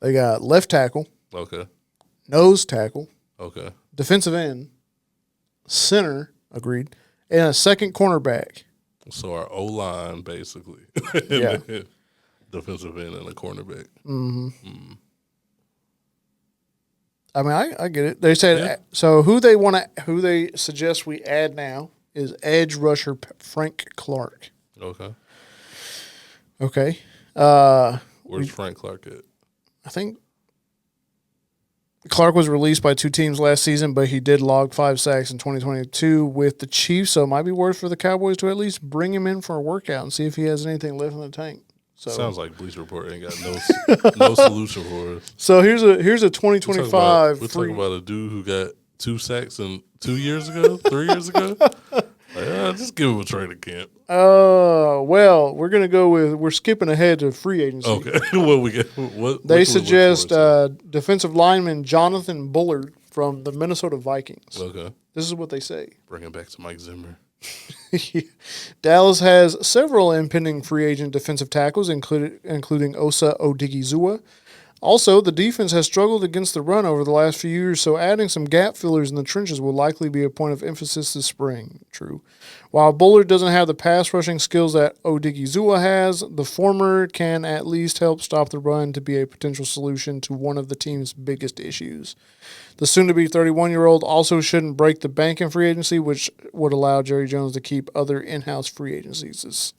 They got left tackle. Okay. Nose tackle. Okay. Defensive end. Center, agreed. And a second cornerback. So our O-line, basically. Yeah. Defensive end and a cornerback. Mm-hmm. Mm. I mean, I get it. They said so. Who they suggest we add now is edge rusher Frank Clark. Okay. Okay. Where's Frank Clark at? I think Clark was released by 2 teams last season, but he did log 5 sacks in 2022 with the Chiefs. So it might be worth for the Cowboys to at least bring him in for a workout and see if he has anything left in the tank. So sounds like Bleacher Report ain't got no solution for us. So here's a 2025. We're talking about a dude who got 2 sacks 2 years ago, 3 years ago. Just give him a training camp. Well, we're skipping ahead to free agency. Okay, what we get? What they suggest defensive lineman Jonathan Bullard from the Minnesota Vikings. Okay, this is what they say. Bring it back to Mike Zimmer. Dallas has several impending free agent defensive tackles, including Osa Odigizua. Also, the defense has struggled against the run over the last few years, so adding some gap fillers in the trenches will likely be a point of emphasis this spring. True. While Bullard doesn't have the pass rushing skills that Odigizua has, the former can at least help stop the run to be a potential solution to one of the team's biggest issues. The soon-to-be 31-year-old also shouldn't break the bank in free agency, which would allow Jerry Jones to keep other in-house free agencies this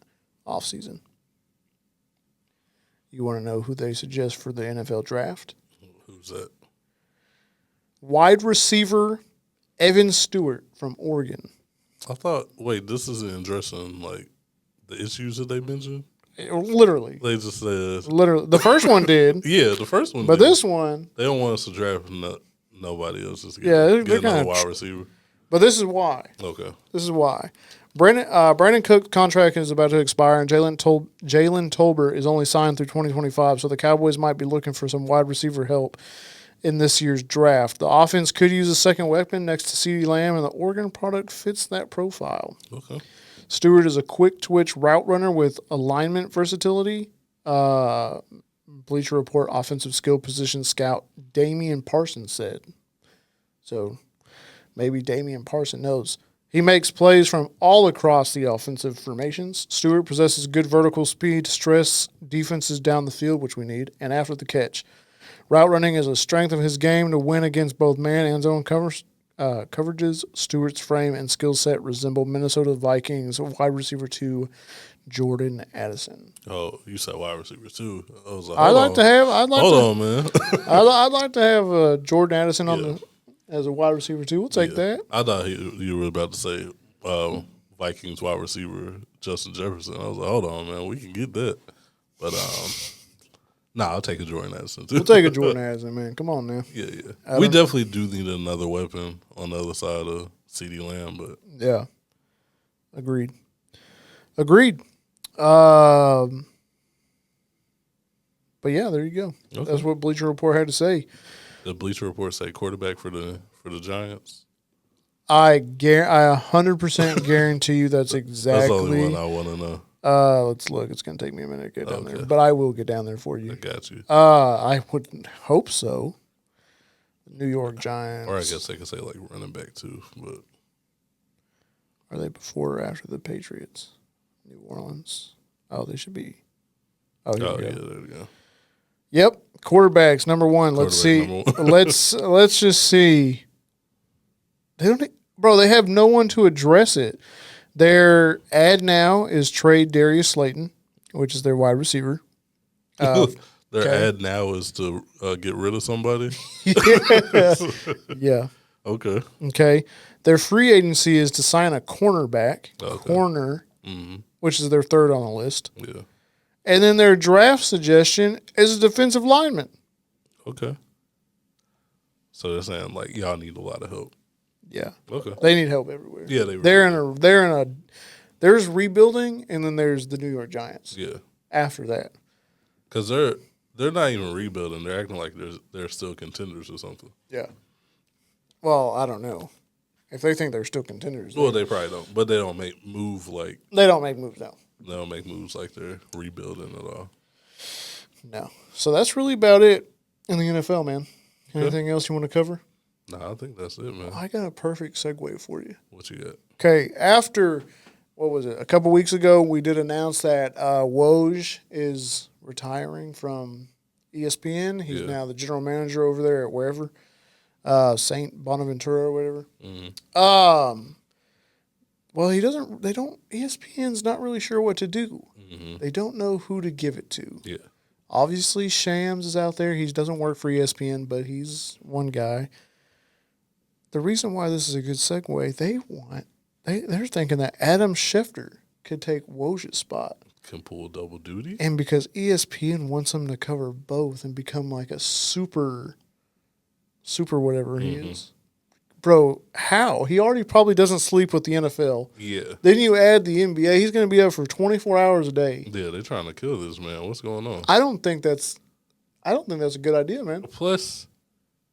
offseason. You want to know who they suggest for the NFL draft? Who's that? Wide receiver Evan Stewart from Oregon. I thought, this isn't addressing, like, the issues that they mentioned? Literally. They just said. Literally. The first one did. Yeah, the first one but did. This one. They don't want us to draft nobody else. Just they're another wide receiver. But this is why. Okay. This is why. Brandon Cook's contract is about to expire, and Jalen Tolbert is only signed through 2025, so the Cowboys might be looking for some wide receiver help in this year's draft. The offense could use a second weapon next to CeeDee Lamb, and the Oregon product fits that profile. Okay. Stewart is a quick-twitch route runner with alignment versatility. Bleacher Report offensive skill position scout Damian Parsons said. So maybe Damian Parsons knows. He makes plays from all across the offensive formations. Stewart possesses good vertical speed to stress defenses down the field, which we need, and after the catch. Route running is a strength of his game to win against both man and zone coverages. Stewart's frame and skill set resemble Minnesota Vikings wide receiver 2 Jordan Addison. Oh, you said wide receiver 2. I was like, I'd like to have Jordan Addison as a wide receiver 2. We'll take that. I thought you were about to say Vikings wide receiver Justin Jefferson. I was like, hold on, man, we can get that. But I'll take a Jordan Addison too. We'll take a Jordan Addison, man. Come on now. Yeah. We definitely do need another weapon on the other side of CeeDee Lamb, but yeah, agreed. But yeah, there you go. Okay. That's what Bleacher Report had to say. The Bleacher Report say quarterback for the Giants. I 100% guarantee you that's exactly. That's the only one I want to know. Let's look. It's going to take me a minute to get down there, but I will get down there for you. I got you. I would hope so. New York Giants. Or I guess they could say like running back too, but are they before or after the Patriots? New Orleans. Oh, they should be. Oh, here we go. Yeah, there we go. Yep, quarterbacks number 1. Let's see. Let's just see. They have no one to address it. Their ad now is trade Darius Slayton, which is their wide receiver. Their ad now is to get rid of somebody? Yeah. Okay. Their free agency is to sign a cornerback, which is their 3rd on the list. Yeah. And then their draft suggestion is a defensive lineman. Okay. So they're saying like y'all need a lot of help. Yeah. Okay. They need help everywhere. Yeah, there's rebuilding, and then there's the New York Giants. Yeah. After that, because they're not even rebuilding. They're acting like they're still contenders or something. Yeah. Well, I don't know if they think they're still contenders. Well, they probably don't, but they don't make moves like they don't make moves now. They don't make moves like they're rebuilding at all. No. So that's really about it in the NFL, man. Anything else you want to cover? No, I think that's it, man. I got a perfect segue for you. What you got? Okay, after, what was it, a couple weeks ago, we did announce that Woj is retiring from ESPN. He's now the general manager over there at wherever, St. Bonaventura or whatever. Mm-hmm. Well, ESPN's not really sure what to do. Mm-hmm. They don't know who to give it to. Yeah. Obviously, Shams is out there. He doesn't work for ESPN, but he's one guy. The reason why this is a good segue, they're thinking that Adam Schefter could take Woj's spot. Can pull double duty. And because ESPN wants him to cover both and become like a super whatever he is. Bro, how? He already probably doesn't sleep with the NFL. Yeah. Then you add the NBA. He's going to be up for 24 hours a day. Yeah, they're trying to kill this man. What's going on? I don't think that's a good idea, man. Plus,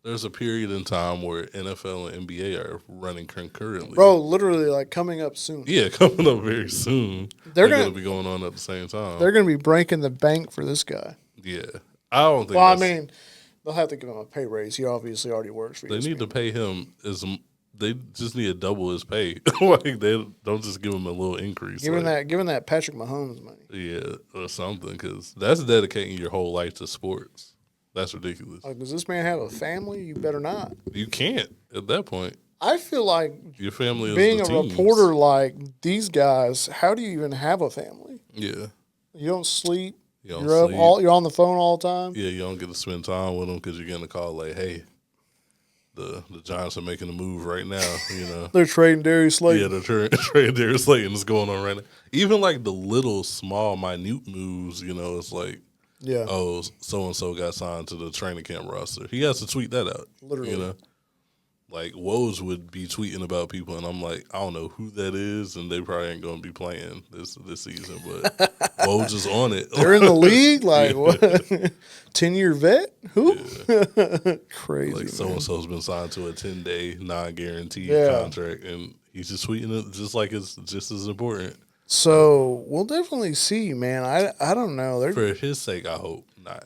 there's a period in time where NFL and NBA are running concurrently. Bro, literally like coming up soon. Yeah, coming up very soon. They're going to be going on at the same time. They're going to be breaking the bank for this guy. Yeah. I don't think I mean, they'll have to give him a pay raise. He obviously already works for ESPN. They need to pay him they just need to double his pay. Like they don't just give him a little increase. Giving that Patrick Mahomes money. Yeah, or something, because that's dedicating your whole life to sports. That's ridiculous. Like, does this man have a family? You better not. You can't at that point. I feel like your family is being the a teams. reporter like these guys. How do you even have a family? Yeah, you don't sleep. You're up. You're on the phone all the time. Yeah, you don't get to spend time with them because you're getting a call like, "Hey, the Giants are making a move right now." You know, they're trading Darius Slayton. Yeah, they're trading Darius Slayton. Is going on right now. Even like the little, small, minute moves. You know, it's like, oh, so and so got signed to the training camp roster. He has to tweet that out. Literally, you know. Like, Woj would be tweeting about people, and I'm like, I don't know who that is, and they probably ain't going to be playing this season, but Woj is on it. They're in the league? Like, what? 10-year vet? Who? Yeah. Crazy, like, so-and-so's been signed to a 10-day, non-guaranteed contract, and he's just tweeting it just like it's just as important. So, we'll definitely see, man. I don't know. For his sake, I hope not.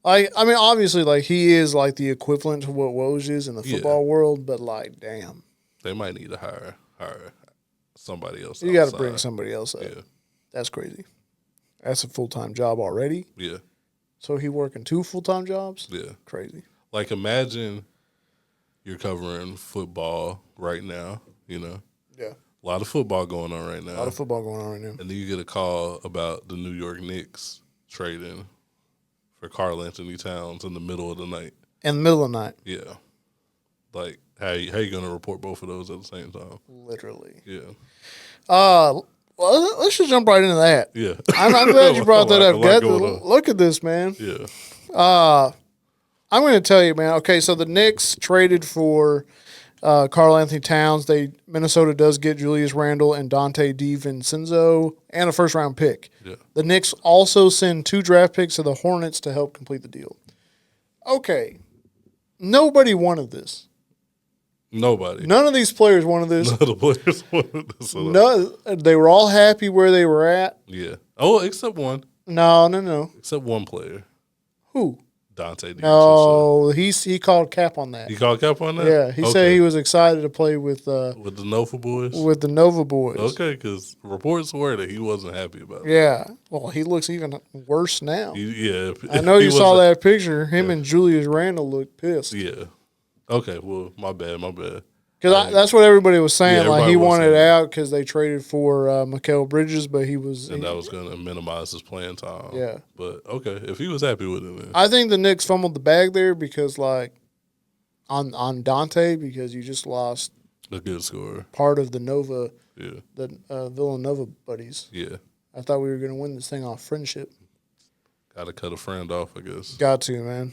Like, I mean, obviously, like, he is, like, the equivalent to what Woj is in the football world, but, like, damn. They might need to hire somebody else. You got to bring somebody else up. Yeah. That's crazy. That's a full-time job already. Yeah. So he working 2 full-time jobs? Yeah. Crazy. Like, imagine you're covering football right now, you know? Yeah. A lot of football going on right now. And then you get a call about the New York Knicks trading for Karl Anthony Towns in the middle of the night. In the middle of the night? Yeah. Like, how you going to report both of those at the same time? Literally. Yeah. Well, let's just jump right into that. Yeah. I'm glad you brought that up. Look at this, man. Yeah. I'm going to tell you, man. Okay, so the Knicks traded for Karl Anthony Towns. Minnesota does get Julius Randle and Dante DiVincenzo and a first-round pick. Yeah. The Knicks also send 2 draft picks to the Hornets to help complete the deal. Okay. Nobody wanted this. Nobody. None of these players wanted this. None of the players wanted this. No, they were all happy where they were at. Yeah. Oh, except one. No. Except one player. Who? Dante DiVincenzo. No, he called cap on that. He called cap on that? Yeah, he said he was excited to play with the Nova Boys? With the Nova Boys. Okay, because reports were that he wasn't happy about it. Yeah. Well, he looks even worse now. I know you saw that picture. Him and Julius Randle look pissed. Yeah. Okay, well, my bad. Because that's what everybody was saying. Like, he wanted out because they traded for Mikal Bridges, but he was... And that was going to minimize his playing time. Yeah. But, okay, if he was happy with it, then... I think the Knicks fumbled the bag there because, like, on Dante, because you just lost... A good scorer. Part of the Nova... Yeah. The Villanova buddies. Yeah. I thought we were going to win this thing off friendship. Got to cut a friend off, I guess. Got to, man.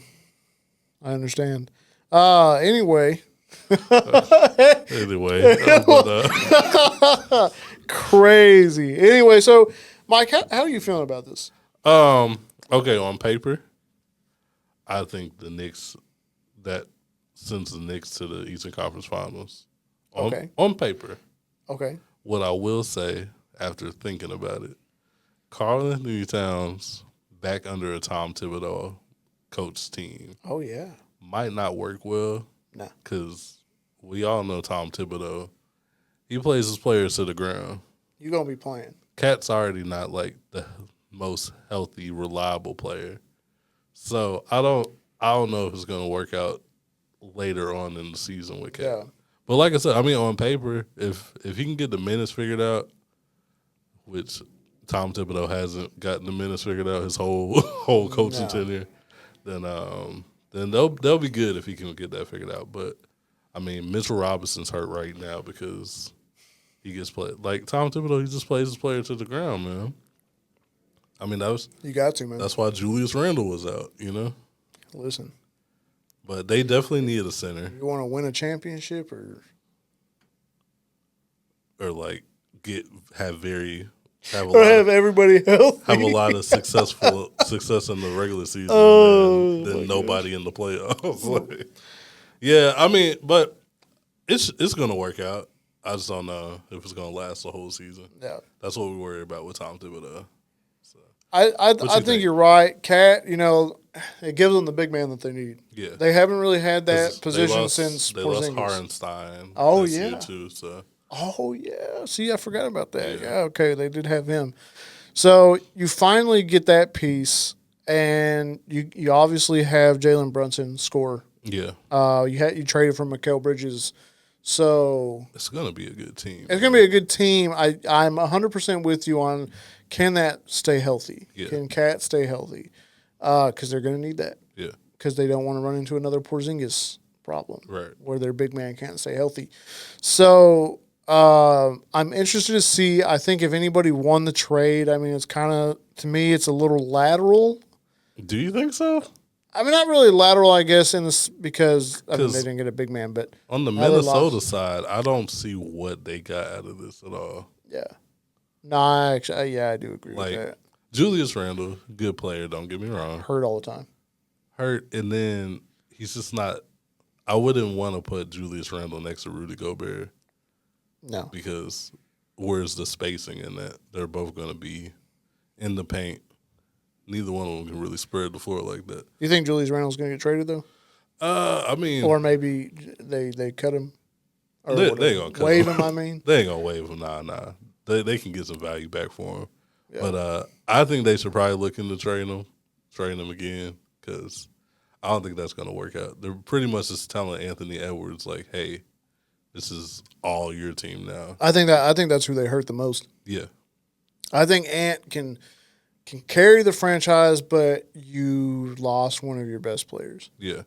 I understand. Anyway. Crazy. Anyway, so Mike, how are you feeling about this? Okay, on paper, I think the Knicks that sends the Knicks to the Eastern Conference Finals. On paper. Okay. What I will say after thinking about it, Karl-Anthony Towns back under a Tom Thibodeau coach team. Oh yeah. Might not work well. No. Because we all know Tom Thibodeau. He plays his players to the ground. You're going to be playing. Cat's already not like the most healthy, reliable player. So I don't know if it's going to work out later on in the season with Cat. Yeah. But like I said, I mean, on paper, if he can get the minutes figured out, which Tom Thibodeau hasn't gotten the minutes figured out his whole coaching tenure, then they'll be good if he can get that figured out. But I mean, Mitchell Robinson's hurt right now because he gets played like Tom Thibodeau. He just plays his player to the ground, man. I mean, you got to, man. That's why Julius Randle was out, you know. Listen, but they definitely need a center. You want to win a championship or like have everybody healthy, have a lot of success in the regular season, than nobody in the playoffs. Yeah, I mean, but it's gonna work out. I just don't know if it's gonna last the whole season. Yeah, that's what we worry about with Tom Thibodeau. So, I think you're right, Cat. You know, it gives them the big man that they need. Yeah, they haven't really had that position since they Porzingis. lost Hartenstein. Oh this yeah, year too. So. Oh yeah. See, I forgot about that. Yeah. Okay, they did have him. So you finally get that piece, and you obviously have Jalen Brunson score. Yeah. You traded for Mikal Bridges, so it's gonna be a good team. It's gonna be a good team. I'm 100% with you on can that stay healthy? Yeah. Can Cat stay healthy? Because they're gonna need that. Yeah. Because they don't want to run into another Porzingis problem, right? Where their big man can't stay healthy. So I'm interested to see. I think if anybody won the trade, I mean, it's kind of to me, it's a little lateral. Do you think so? I mean, not really lateral, I guess, in this because I mean, they didn't get a big man. But on the Minnesota side, I don't see what they got out of this at all. Yeah, no, actually, I do agree with that. Julius Randle, good player. Don't get me wrong. Hurt all the time. Hurt, and then he's just not. I wouldn't want to put Julius Randle next to Rudy Gobert. No, because where's the spacing in that? They're both going to be in the paint. Neither one of them can really spread the floor like that. You think Julius Randle's going to get traded though? I mean, or maybe they cut him. Or they ain't gonna cut waive him. I mean, they ain't gonna waive him. Nah. They can get some value back for him. Yeah. But I think they should probably look into trading him again because I don't think that's gonna work out. They're pretty much just telling Anthony Edwards like, hey. This is all your team now. I think that's who they hurt the most. Yeah. I think Ant can carry the franchise, but you lost one of your best players. Yeah.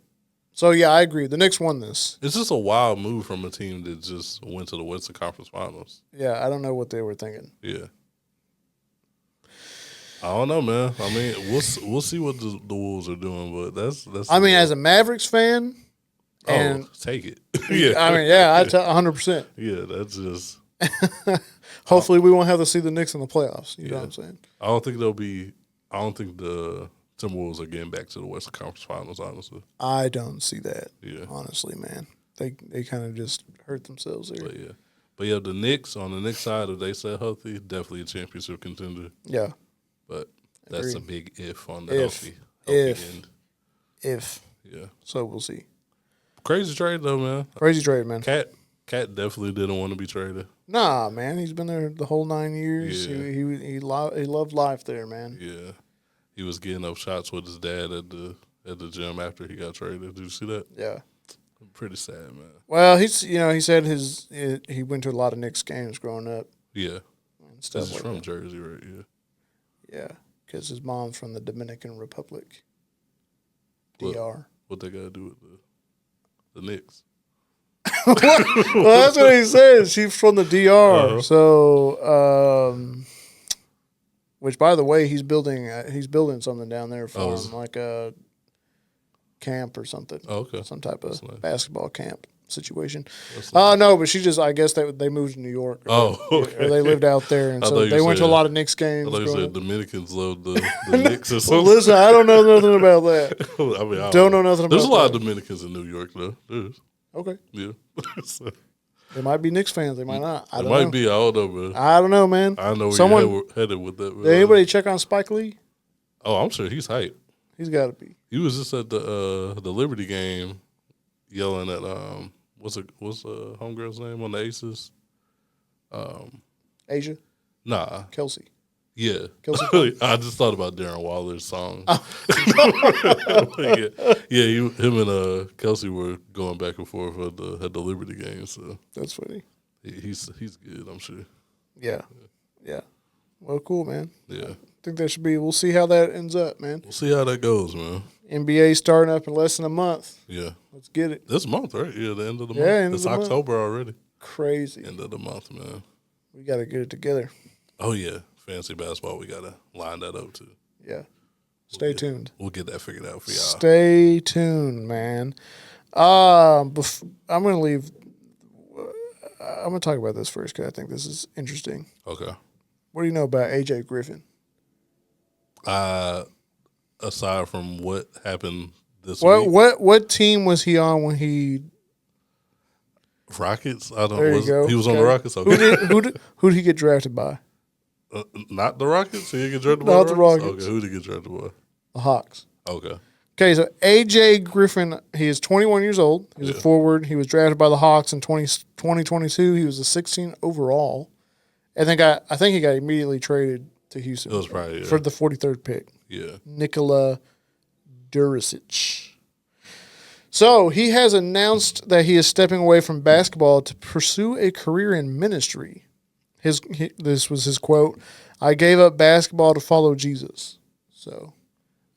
So yeah, I agree. The Knicks won this. It's just a wild move from a team that just went to the Western Conference Finals. Yeah, I don't know what they were thinking. Yeah. I don't know, man. I mean, we'll see what the Wolves are doing, but that's. I mean, as a Mavericks fan. And take it. Yeah. I mean, yeah, 100%. Yeah, that's just. Hopefully, we won't have to see the Knicks in the playoffs. You know what I'm saying? I don't think the Timberwolves are getting back to the Western Conference Finals, honestly. I don't see that. Yeah. Honestly, man. They kind of just hurt themselves there. But yeah, the Knicks, on the Knicks side, if they stay healthy, definitely a championship contender. Yeah. But that's a big if on the healthy end. Yeah. So we'll see. Crazy trade though, man. Crazy trade, man. Cat definitely didn't want to be traded. Nah, man. He's been there the whole 9 years. Yeah. He loved life there, man. Yeah. He was getting up shots with his dad at the gym after he got traded. Did you see that? Yeah. Pretty sad, man. Well, he said he went to a lot of Knicks games growing up. Yeah. And stuff He's from Jersey, right? Yeah. Yeah, because his mom's from the Dominican Republic. DR. What they got to do with the Knicks? Well, that's what he says. She's from the DR. So, Which, by the way, he's building something down there for him, like a camp or something. Oh, okay. Some type of basketball camp situation. No, but I guess they moved to New York. Okay. Or they lived out there, and so they went to a lot of Knicks games. I thought you said Dominicans love the Knicks or something. Listen, I don't know nothing about that. I mean, I don't know nothing about that. There's a lot of Dominicans in New York, though. There's. Okay. Yeah. So. They might be Knicks fans. They might not. I don't know. Might be. I don't know, man. I don't know, man. I know where you're headed with that. Did anybody check on Spike Lee? Oh, I'm sure he's hype. He's got to be. He was just at the Liberty game, yelling at what's homegirl's name on the Aces? Asia. Nah. Kelsey. Yeah. Kelsey. I just thought about Darren Waller's song. Oh. Him and Kelsey were going back and forth at the Liberty game. So that's funny. He's good, I'm sure. Yeah. Well, cool, man. Yeah. I think that should be. We'll see how that ends up, man. We'll see how that goes, man. NBA starting up in less than a month. Yeah. Let's get it. This month, right? Yeah, the end of the month. Yeah, it's October already. Crazy. End of the month, man. We got to get it together. Oh, yeah. Fancy basketball, we got to line that up, too. Yeah. Stay tuned. We'll get that figured out for y'all. Stay tuned, man. I'm going to leave. I'm going to talk about this first because I think this is interesting. Okay. What do you know about AJ Griffin? Aside from what happened this week. What team was he on when he... Rockets? I don't know. He was on the Rockets? Okay. Who did he get drafted by? Not the Rockets? He get drafted by Not the Rockets. Okay, who did he get drafted by? The Hawks. Okay. Okay, so AJ Griffin, he is 21 years old. He's a forward. He was drafted by the Hawks in 2022. He was a 16 overall. I think he got immediately traded to Houston. It was probably for the 43rd pick. Yeah. Nikola Duricic. So he has announced that he is stepping away from basketball to pursue a career in ministry. This was his quote: "I gave up basketball to follow Jesus." So,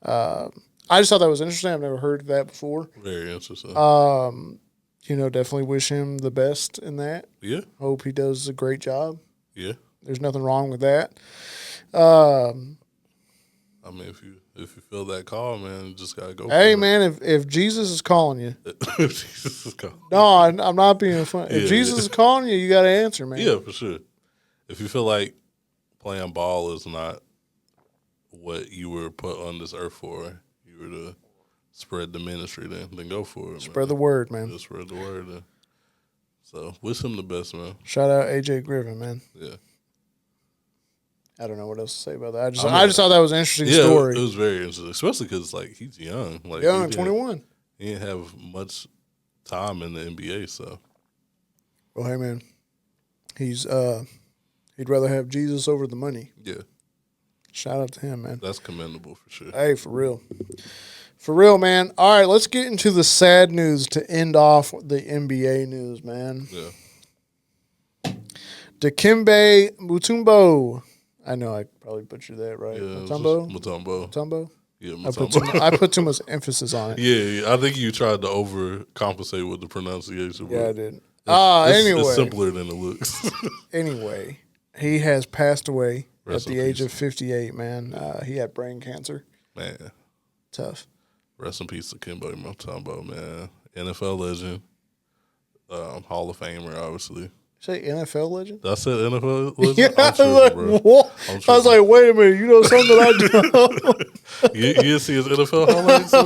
I just thought that was interesting. I've never heard that before. Very interesting. Definitely wish him the best in that. Yeah. Hope he does a great job. Yeah. There's nothing wrong with that. I mean, if you feel that call, man, you just gotta go. Hey, man, if Jesus is calling you, if Jesus is calling. No, I'm not being funny. If Jesus is calling you, you got to answer, man. Yeah, for sure. If you feel like playing ball is not what you were put on this earth for, you were to spread the ministry, then go for it. Spread the word, man. Just spread the word. Then. So wish him the best, man. Shout out AJ Griffin, man. Yeah. I don't know what else to say about that. I just thought that was an interesting story. It was very interesting, especially because he's young. Young, 21. He didn't have much time in the NBA, so. Well, hey, man, he'd rather have Jesus over the money. Yeah. Shout out to him, man. That's commendable for sure. Hey, for real. For real, man. All right, let's get into the sad news to end off the NBA news, man. Yeah. Dikembe Mutombo. I know I probably butchered that, right? Yeah, Mutombo? Yeah, Mutombo. I put too much emphasis on it. Yeah, I think you tried to overcompensate with the pronunciation. Yeah, I did. Anyway. It's simpler than it looks. Anyway, he has passed away at the age of 58, man. He had brain cancer. Man. Tough. Rest in peace to Dikembe Mutombo, man. NFL legend. Hall of Famer, obviously. Say NFL legend? Did I said NFL legend? Yeah, I was like, wait a minute, you know something I do? you didn't see his NFL highlights? Like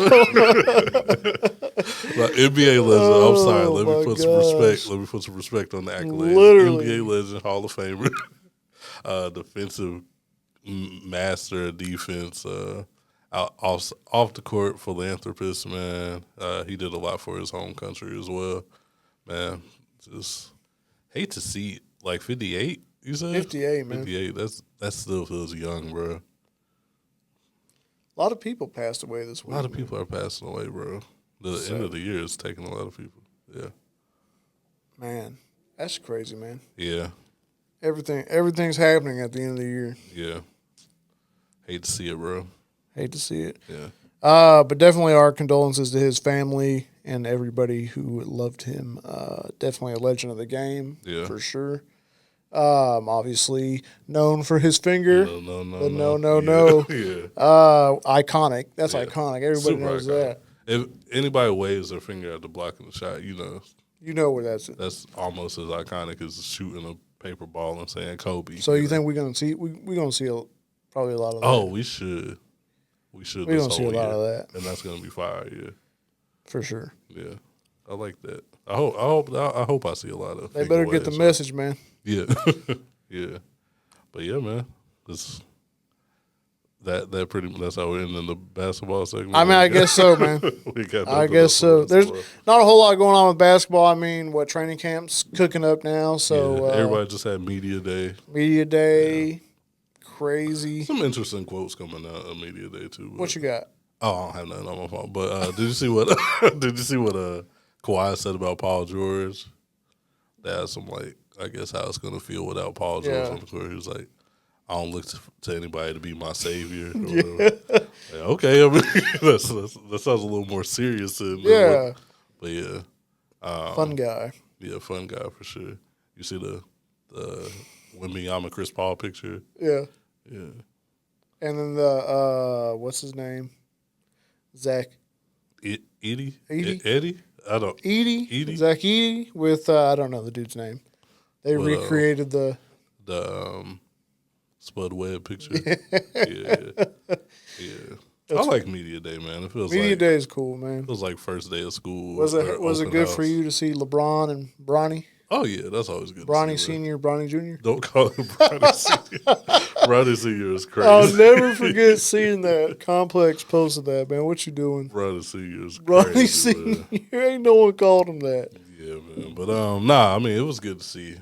NBA legend. I'm sorry. Let me put some respect. Let me put some respect on the accolades. Literally. NBA legend, Hall of Famer, defensive master of defense, off the court philanthropist, man. He did a lot for his home country as well, man. Just hate to see it. Like 58, you said? 58, man. 58, that still feels young, bro. A lot of people passed away this week. A lot of people are passing away, bro. The end of the year is taking a lot of people. Yeah. Man, that's crazy, man. Yeah. Everything's happening at the end of the year. Yeah. Hate to see it, bro. Hate to see it. Yeah. But definitely our condolences to his family and everybody who loved him. Definitely a legend of the game, for sure. Obviously known for his finger. No. Yeah. Iconic. That's iconic. Everybody Super knows iconic. that. If anybody waves their finger at the blocking the shot, you know where that's at. That's almost as iconic as shooting a paper ball and saying Kobe. So you think we're gonna see probably a lot of that? Oh, we should. We're gonna see a lot of that, and that's gonna be fire. Yeah, for sure. Yeah, I like that. I hope I see a lot of. They better get the message, man. Yeah, yeah, but yeah, man, that's how we're ending the basketball segment. I mean, I guess so, man. I guess so. There's not a whole lot going on with basketball. I mean, training camp's cooking up now, so everybody just had media day. Yeah. Crazy. Some interesting quotes coming out of media day too. What you got? Oh, I don't have nothing on my phone. But did you see what Kawhi said about Paul George? They asked him I guess how it's gonna feel without Paul George on the court. He was like, I don't look to anybody to be my savior. Or whatever. Okay, I mean, that sounds a little more serious than but yeah, fun guy. Yeah, fun guy for sure. You see the Wembanyama Chris Paul picture? Yeah. Yeah. And then the what's his name? Zach. Eddie? I don't. Edie? Zach Edie with I don't know the dude's name. They recreated the Spud Webb picture. Yeah. I like Media Day, man. It feels Media Day is cool, man. It feels like first day of school. Was it good for you to see LeBron and Bronny? Oh yeah, that's always good. Bronny Senior, Bronny Junior. Don't call him Bronny Senior. Bronny Senior is crazy. I'll never forget seeing that. Complex posted that, man. What you doing? Bronny Senior is Bronny crazy. Senior. Ain't no one called him that. Yeah, man. But I mean, it was good to see.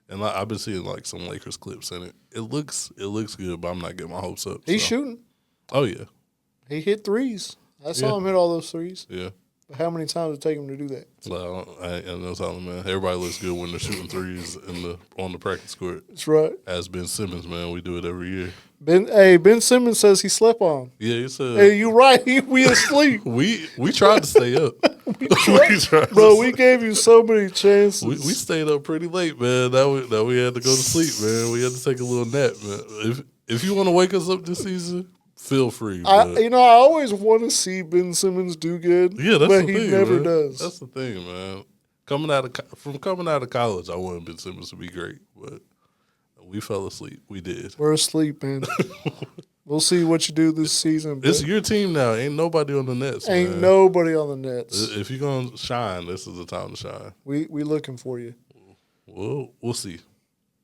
And I've been seeing some Lakers clips in it. It looks good, but I'm not getting my hopes up. He's shooting. Oh yeah. He hit threes. I saw him hit all those threes. Yeah. But how many times did it take him to do that? Well, I know something, man. Everybody looks good when they're shooting threes on the practice court. That's right. As Ben Simmons, man, we do it every year. Ben Simmons says he slept on. Yeah, he said. Hey, you right. We asleep. we tried to stay up. we gave you so many chances. We stayed up pretty late, man. That we had to go to sleep, man. We had to take a little nap, man. If you want to wake us up this season, feel free. I always want to see Ben Simmons do good. Yeah, but he never does. That's the thing, man. Coming out of college, I wanted Ben Simmons to be great, but we fell asleep. We did. We're asleep, man. We'll see what you do this season. It's your team now. Ain't nobody on the Nets. Ain't nobody on the Nets. If you're gonna shine, this is the time to shine. We looking for you. We'll see.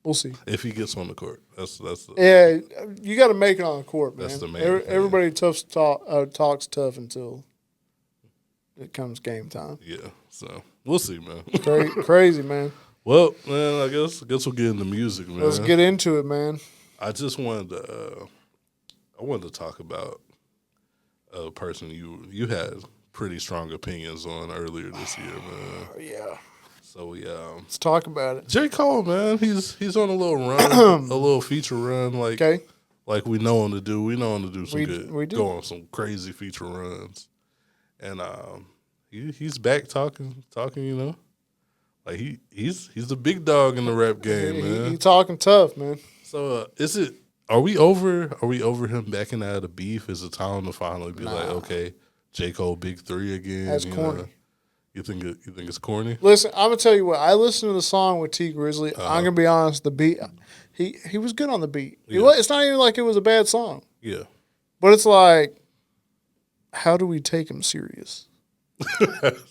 We'll see if he gets on the court. That's you got to make it on the court, man. That's the main everybody talks tough until it comes game time. Yeah, so we'll see, man. Crazy, man. Well, man, I guess we'll get into music, man. Let's get into it, man. I just wanted to talk about a person you had pretty strong opinions on earlier this year, man. Yeah. So let's talk about it. J. Cole, man, he's on a little run, a little feature run, like we know him to do. We know him to do some good, go on some crazy feature runs, and he's back talking, like he's the big dog in the rap game, man. He talking tough, man. So are we over him backing out of the beef? Is it time to finally be like, okay, J. Cole big three again? That's corny. You think it's corny? Listen, I'm gonna tell you what. I listened to the song with T Grizzly. I'm gonna be honest. The beat, he was good on the beat. Yeah. It's not even like it was a bad song. Yeah, but it's like, how do we take him serious?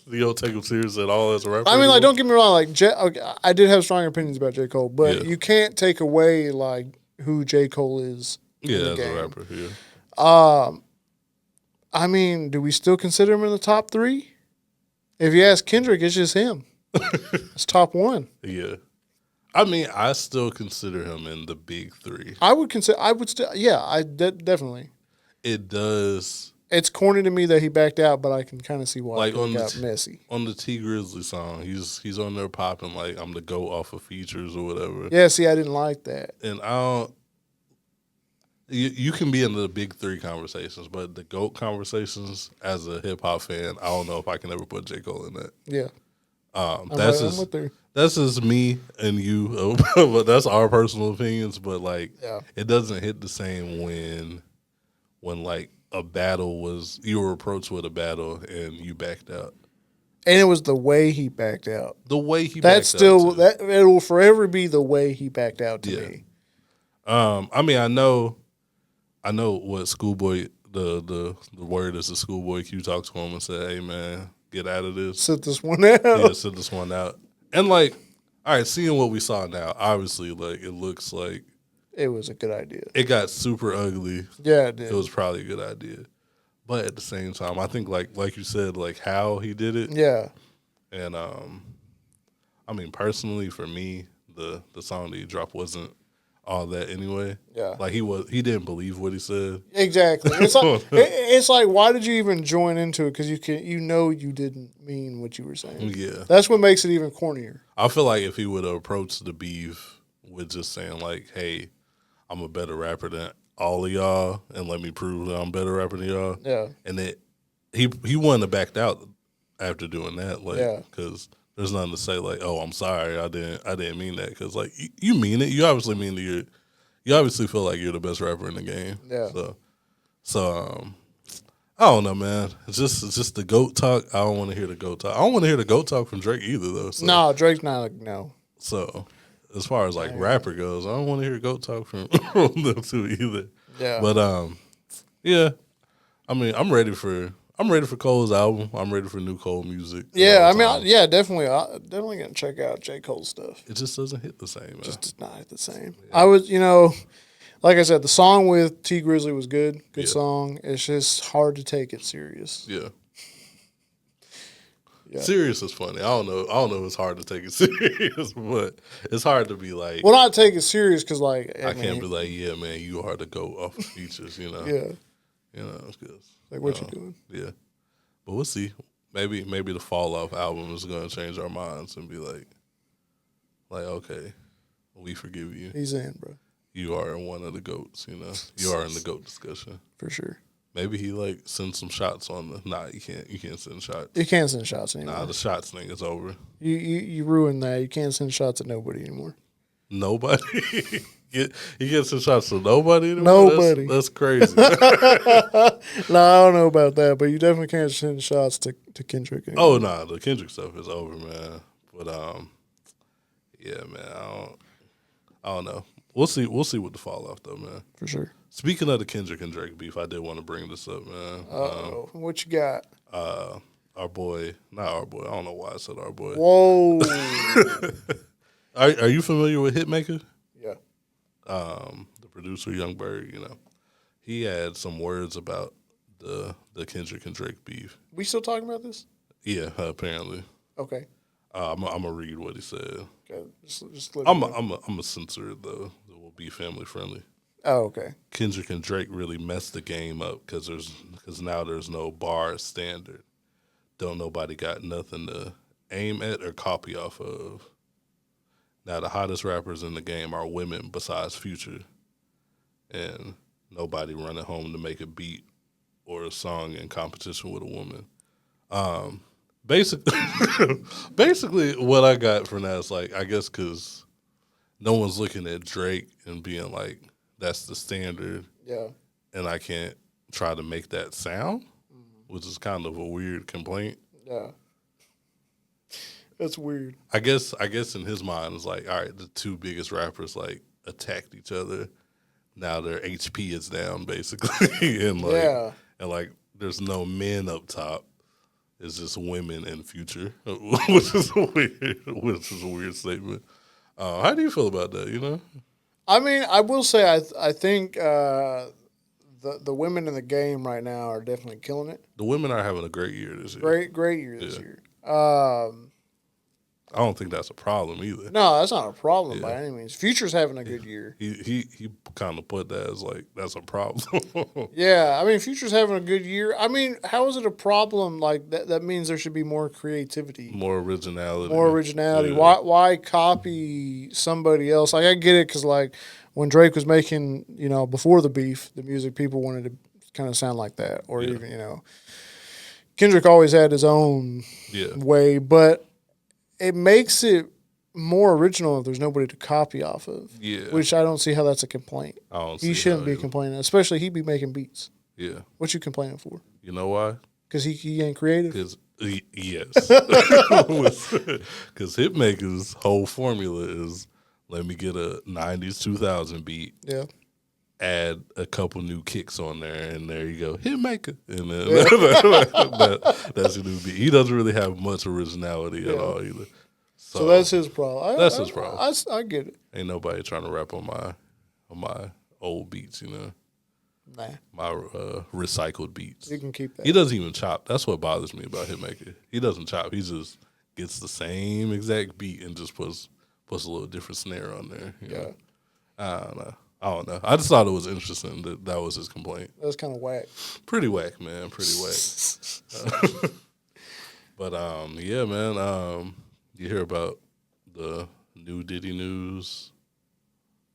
You don't take him serious at all as a rapper? I mean, don't get me wrong. I did have strong opinions about J. Cole, but you can't take away who J. Cole is. Yeah, as a rapper. Yeah. I mean, do we still consider him in the top 3? If you ask Kendrick, it's just him. It's top 1. Yeah. I mean, I still consider him in the big 3. Definitely. It does. It's corny to me that he backed out, but I can kind of see why it got messy. On the T Grizzly song, he's on there popping like I'm the GOAT off of features or whatever. Yeah, see, I didn't like that. And I don't. You can be in the big 3 conversations, but the GOAT conversations, as a hip hop fan, I don't know if I can ever put J. Cole in that. Yeah. That's that's just me and you, but that's our personal opinions. But like, it doesn't hit the same when like a battle was you were approached with a battle and you backed out. And it was the way he backed out. The way he that's backed still out. That it will forever be the way he backed out to me. I mean, I know what schoolboy. The word is the schoolboy Q talked to him and said, "Hey man, get out of this. Sit this one out. Yeah, sit this one out." And like, all right, seeing what we saw now, obviously, like it looks like it was a good idea. It got super ugly. Yeah, it did. It was probably a good idea. But at the same time, I think like you said, like how he did it. Yeah. And I mean, personally, for me, the song that he dropped wasn't all that anyway. Yeah. Like he didn't believe what he said. Exactly. It's like why did you even join into it? Because you didn't mean what you were saying. Yeah. That's what makes it even cornier. I feel like if he would have approached the beef with just saying like, "Hey, I'm a better rapper than all of y'all, and let me prove that I'm a better rapper than y'all." Yeah. And he wouldn't have backed out after doing that, like, because there's nothing to say like, "Oh, I'm sorry, I didn't mean that," because like you mean it. You obviously mean that you obviously feel like you're the best rapper in the game. Yeah. So I don't know, man. It's just the GOAT talk. I don't want to hear the GOAT talk. I don't want to hear the GOAT talk from Drake either, though. So. No, Drake's not no. So. As far as like rapper goes, I don't want to hear GOAT talk from them two either. Yeah. But yeah. I mean, I'm ready for Cole's album. I'm ready for new Cole music. Yeah, I mean, definitely. I'm definitely gonna check out J. Cole's stuff. It just doesn't hit the same. Man. Just does not hit the same. Yeah. I was, like I said, the song with T Grizzly was good. Good song. It's just hard to take it serious. Yeah. Yeah. Serious is funny. I don't know if it's hard to take it serious, but it's hard to be like. Well, not take it serious because, like, I can't be like, yeah, man, you are to go off of features, Yeah. It's good. Like, what you doing? Yeah. But we'll see. Maybe the Fall Off album is going to change our minds and be like, okay, we forgive you. He's in, bro. You are one of the GOATs, You are in the GOAT discussion. For sure. Maybe he sends some shots on the. Nah, you can't send shots. You can't send shots anymore. Nah, the shots thing is over. You ruined that. You can't send shots at nobody anymore. Nobody. You can't send shots to nobody anymore. Nobody. That's crazy. No, I don't know about that, but you definitely can't send shots to Kendrick anymore. Oh no, the Kendrick stuff is over, man. But yeah, man. I don't know. We'll see what the fall off though, man. For sure. Speaking of the Kendrick and Drake beef, I did want to bring this up, man. What you got? Our boy, not our boy. I don't know why I said our boy. Whoa. Are you familiar with Hitmaker? Yeah. The producer, Young Bird, he had some words about the Kendrick and Drake beef. We still talking about this? Yeah, apparently. Okay. I'm gonna read what he said. Okay. Just I'm a censor it though. It will be family friendly. Oh, okay. Kendrick and Drake really messed the game up because now there's no bar standard. Don't nobody got nothing to aim at or copy off of. Now the hottest rappers in the game are women besides Future, and nobody running home to make a beat or a song in competition with a woman. Basically, what I got from that is I guess because no one's looking at Drake and being like, that's the standard. Yeah. And I can't try to make that sound, which is kind of a weird complaint. Yeah. That's weird. I guess in his mind it's like, all right, the two biggest rappers attacked each other. Now their HP is down basically, and there's no men up top. It's just women and Future, which is a weird statement. How do you feel about that? I mean, I will say I think the women in the game right now are definitely killing it. The women are having a great year this year. Great year this year. I don't think that's a problem either. No, that's not a problem by any means. Future's having a good year. He kind of put that as that's a problem. Yeah, I mean, Future's having a good year. I mean, how is it a problem? That means there should be more creativity, more originality. Yeah. Why copy somebody else? I get it because when Drake was making before the beef, the music, people wanted to kind of sound like that, or even Kendrick always had his own way, but it makes it more original if there's nobody to copy off of. Yeah. Which I don't see how that's a complaint. I don't see he shouldn't be complaining, especially he be making beats. Yeah. What you complaining for? You know why? Because he ain't creative? Yes. Because Hitmaker's whole formula is let me get a 90s, 2000 beat. Yeah. Add a couple new kicks on there, and there you go, Hitmaker. And then that's a new beat. He doesn't really have much originality at all either. So that's his problem. That's his problem. I get it. Ain't nobody trying to rap on my old beats, Nah. My recycled beats. You can keep that. He doesn't even chop. That's what bothers me about Hitmaker. He doesn't chop. He just gets the same exact beat and just puts a little different snare on there. You know? I don't know. I just thought it was interesting that was his complaint. That was kind of whack. Pretty whack, man. Pretty whack. But yeah, man. You hear about the new Diddy news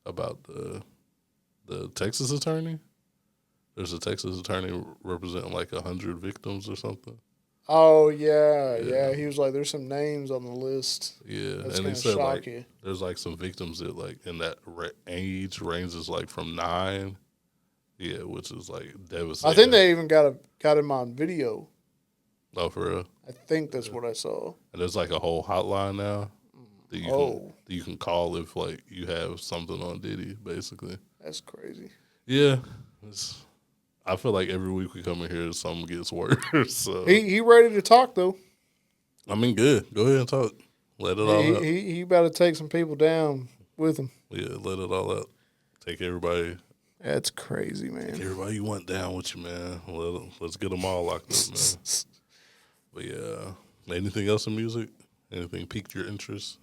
about the Texas attorney? There's a Texas attorney representing like 100 victims or something. Oh, yeah. He was like, there's some names on the list. Yeah, that's and he said like you. There's like some victims that like in that age ranges like from 9, which is like devastating. I think they even got him on video. Oh, for real? I think that's what I saw. And there's like a whole hotline now that you can call if like you have something on Diddy, basically. That's crazy. Yeah, I feel like every week we come in here, something gets worse. So. He ready to talk though. I mean, good. Go ahead and talk. Let it all out. He about to take some people down with him. Yeah, let it all out. Take everybody. That's crazy, man. Take everybody you want down with you, man. Let's get them all locked up, man. But yeah, anything else in music? Anything piqued your interest?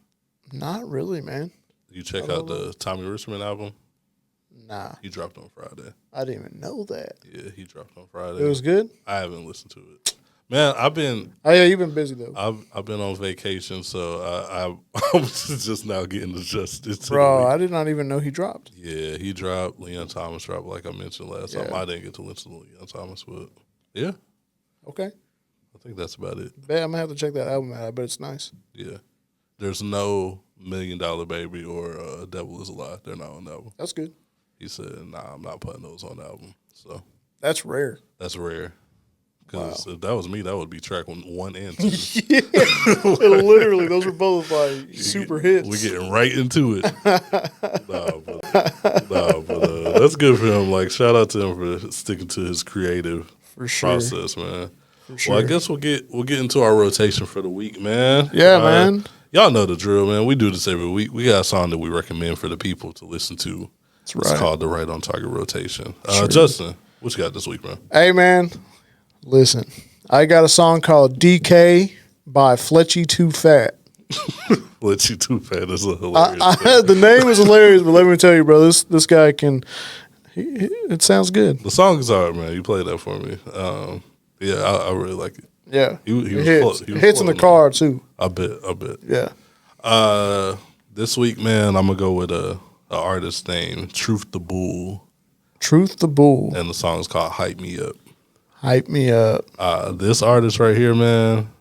Not really, man. You check out the Tommy Richmond album? Nah. He dropped on Friday. I didn't even know that. Yeah, he dropped on Friday. It was good? I haven't listened to it. Man, I've been... Oh, yeah, you've been busy, though. I've been on vacation, so I'm just now getting adjusted to Bro, I did not even know he dropped. Yeah, he dropped. Leon Thomas dropped, like I mentioned last time. I didn't get to listen to Leon Thomas, but yeah. Okay. I think that's about it. I'm going to have to check that album out. I bet it's nice. Yeah. There's no $1 Million Baby or Devil Is a Lie. They're not on the album. That's good. He said, nah, I'm not putting those on the album. So that's rare. That's rare. Because if that was me, that would be track 1 and 2. Yeah. Literally, those were both like super hits. We're getting right into it. but that's good for him. Like, shout out to him for sticking to his creative process, man. For sure. Well, I guess we'll get into our rotation for the week, man. Yeah, man. Y'all know the drill, man. We do this every week. We got a song that we recommend for the people to listen to. That's right. It's called the Right on Target Rotation. Justin, what you got this week, man? Hey, man. Listen, I got a song called DK by Fletchy Too Fat. Fletchy Too Fat is a hilarious the name is hilarious, but let me tell you, bro, this guy can. It sounds good. The song is hard, man. You played that for me. Yeah, I really like it. Yeah, he was hits in the car too. I bet. Yeah. This week, man, I'm gonna go with a artist named Truth the Bull. Truth the Bull, and the song is called "Hype Me Up." Hype me up. This artist right here, man,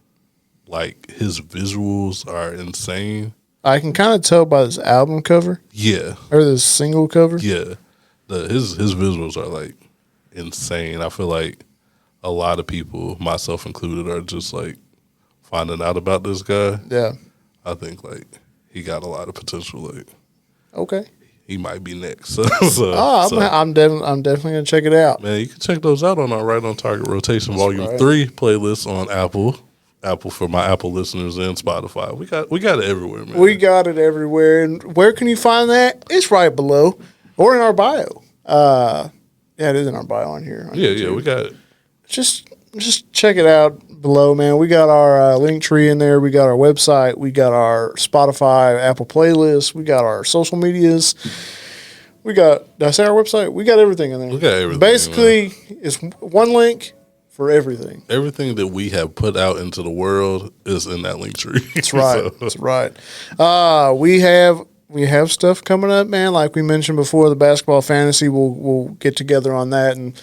like his visuals are insane. I can kind of tell by this album cover. Yeah. Or this single cover. Yeah. His visuals are like insane. I feel like a lot of people, myself included, are just like finding out about this guy. Yeah. I think like he got a lot of potential. Like, okay. He might be next. I'm definitely gonna check it out. Man, you can check those out on our Right on Target Rotation Volume 3 playlist on Apple for my Apple listeners and Spotify. We got it everywhere, man. We got it everywhere. And where can you find that? It's right below or in our bio. Yeah, it is in our bio on here. Yeah, we got it. Just check it out below, man. We got our link tree in there. We got our website. We got our Spotify, Apple playlist. We got our social medias. Did I say our website? We got everything in there. We got everything. Basically, it's one link for everything. Everything that we have put out into the world is in that link tree. That's right. That's right. We have stuff coming up, man. Like we mentioned before, the basketball fantasy. We'll get together on that and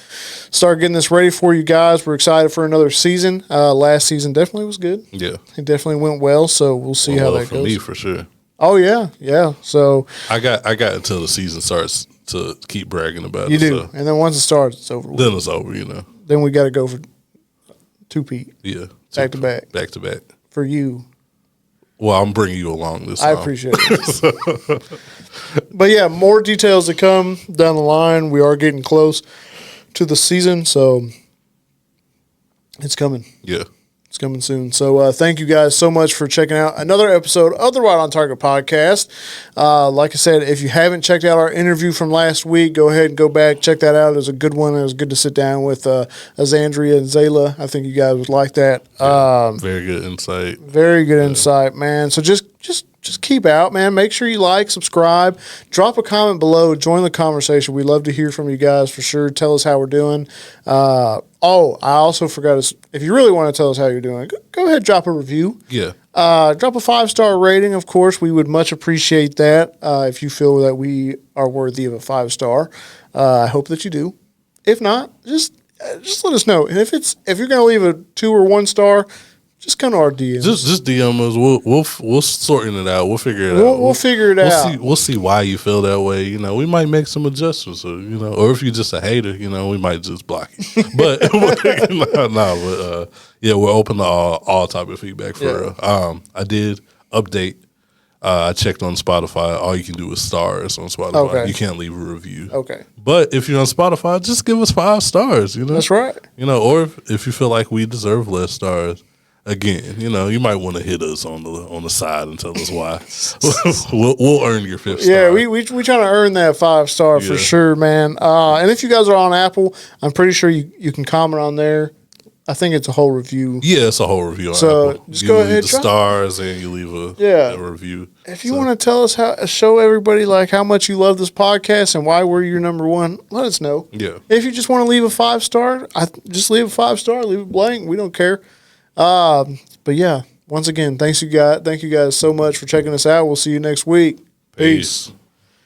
start getting this ready for you guys. We're excited for another season. Last season definitely was good. Yeah, it definitely went well. So we'll see how that goes. For me, for sure. Oh yeah. So I got until the season starts to keep bragging about it. You do, so. and then once it starts, it's over. Then it's over, Then we got to go for 2-peat. Yeah, back to back for you. Well, I'm bringing you along this time. I appreciate it. But yeah, more details to come down the line. We are getting close to the season, so it's coming. Yeah. It's coming soon. So thank you guys so much for checking out another episode of the Right on Target podcast. Like I said, if you haven't checked out our interview from last week, go ahead and go back. Check that out. It was a good one. It was good to sit down with Azandria and Zayla. I think you guys would like that. Very good insight. Very good insight, man. So just keep out, man. Make sure you like, subscribe, drop a comment below, join the conversation. We love to hear from you guys for sure. Tell us how we're doing. I also forgot to, if you really want to tell us how you're doing, go ahead, drop a review. Yeah. Drop a 5-star rating, of course. We would much appreciate that if you feel that we are worthy of a 5-star. I hope that you do. If not, just let us know. And if you're going to leave a 2 or 1 star, just come to our DMs. Just DM us. We'll sorting it out. We'll figure it out. We'll figure it out. We'll see why you feel that way. We might make some adjustments. Or, or if you're just a hater, we might just block you. But yeah, we're open to all type of feedback for real. I did update. I checked on Spotify. All you can do is stars on Spotify. Okay. You can't leave a review. Okay. But if you're on Spotify, just give us 5 stars. That's right. Or if you feel like we deserve less stars. Again, you might want to hit us on the side and tell us why. we'll earn your 5th star. Yeah, we trying to earn that 5-star for sure, man. And if you guys are on Apple, I'm pretty sure you can comment on there. I think it's a whole review. Yeah, it's a whole review on Apple. Just go ahead, the stars, and you leave a review. If you want to tell us show everybody how much you love this podcast and why we're your number one, let us know. Yeah. If you just want to leave a 5-star, just leave a 5-star, leave it blank. We don't care. But yeah, once again, thank you guys so much for checking us out. We'll see you next week. Peace.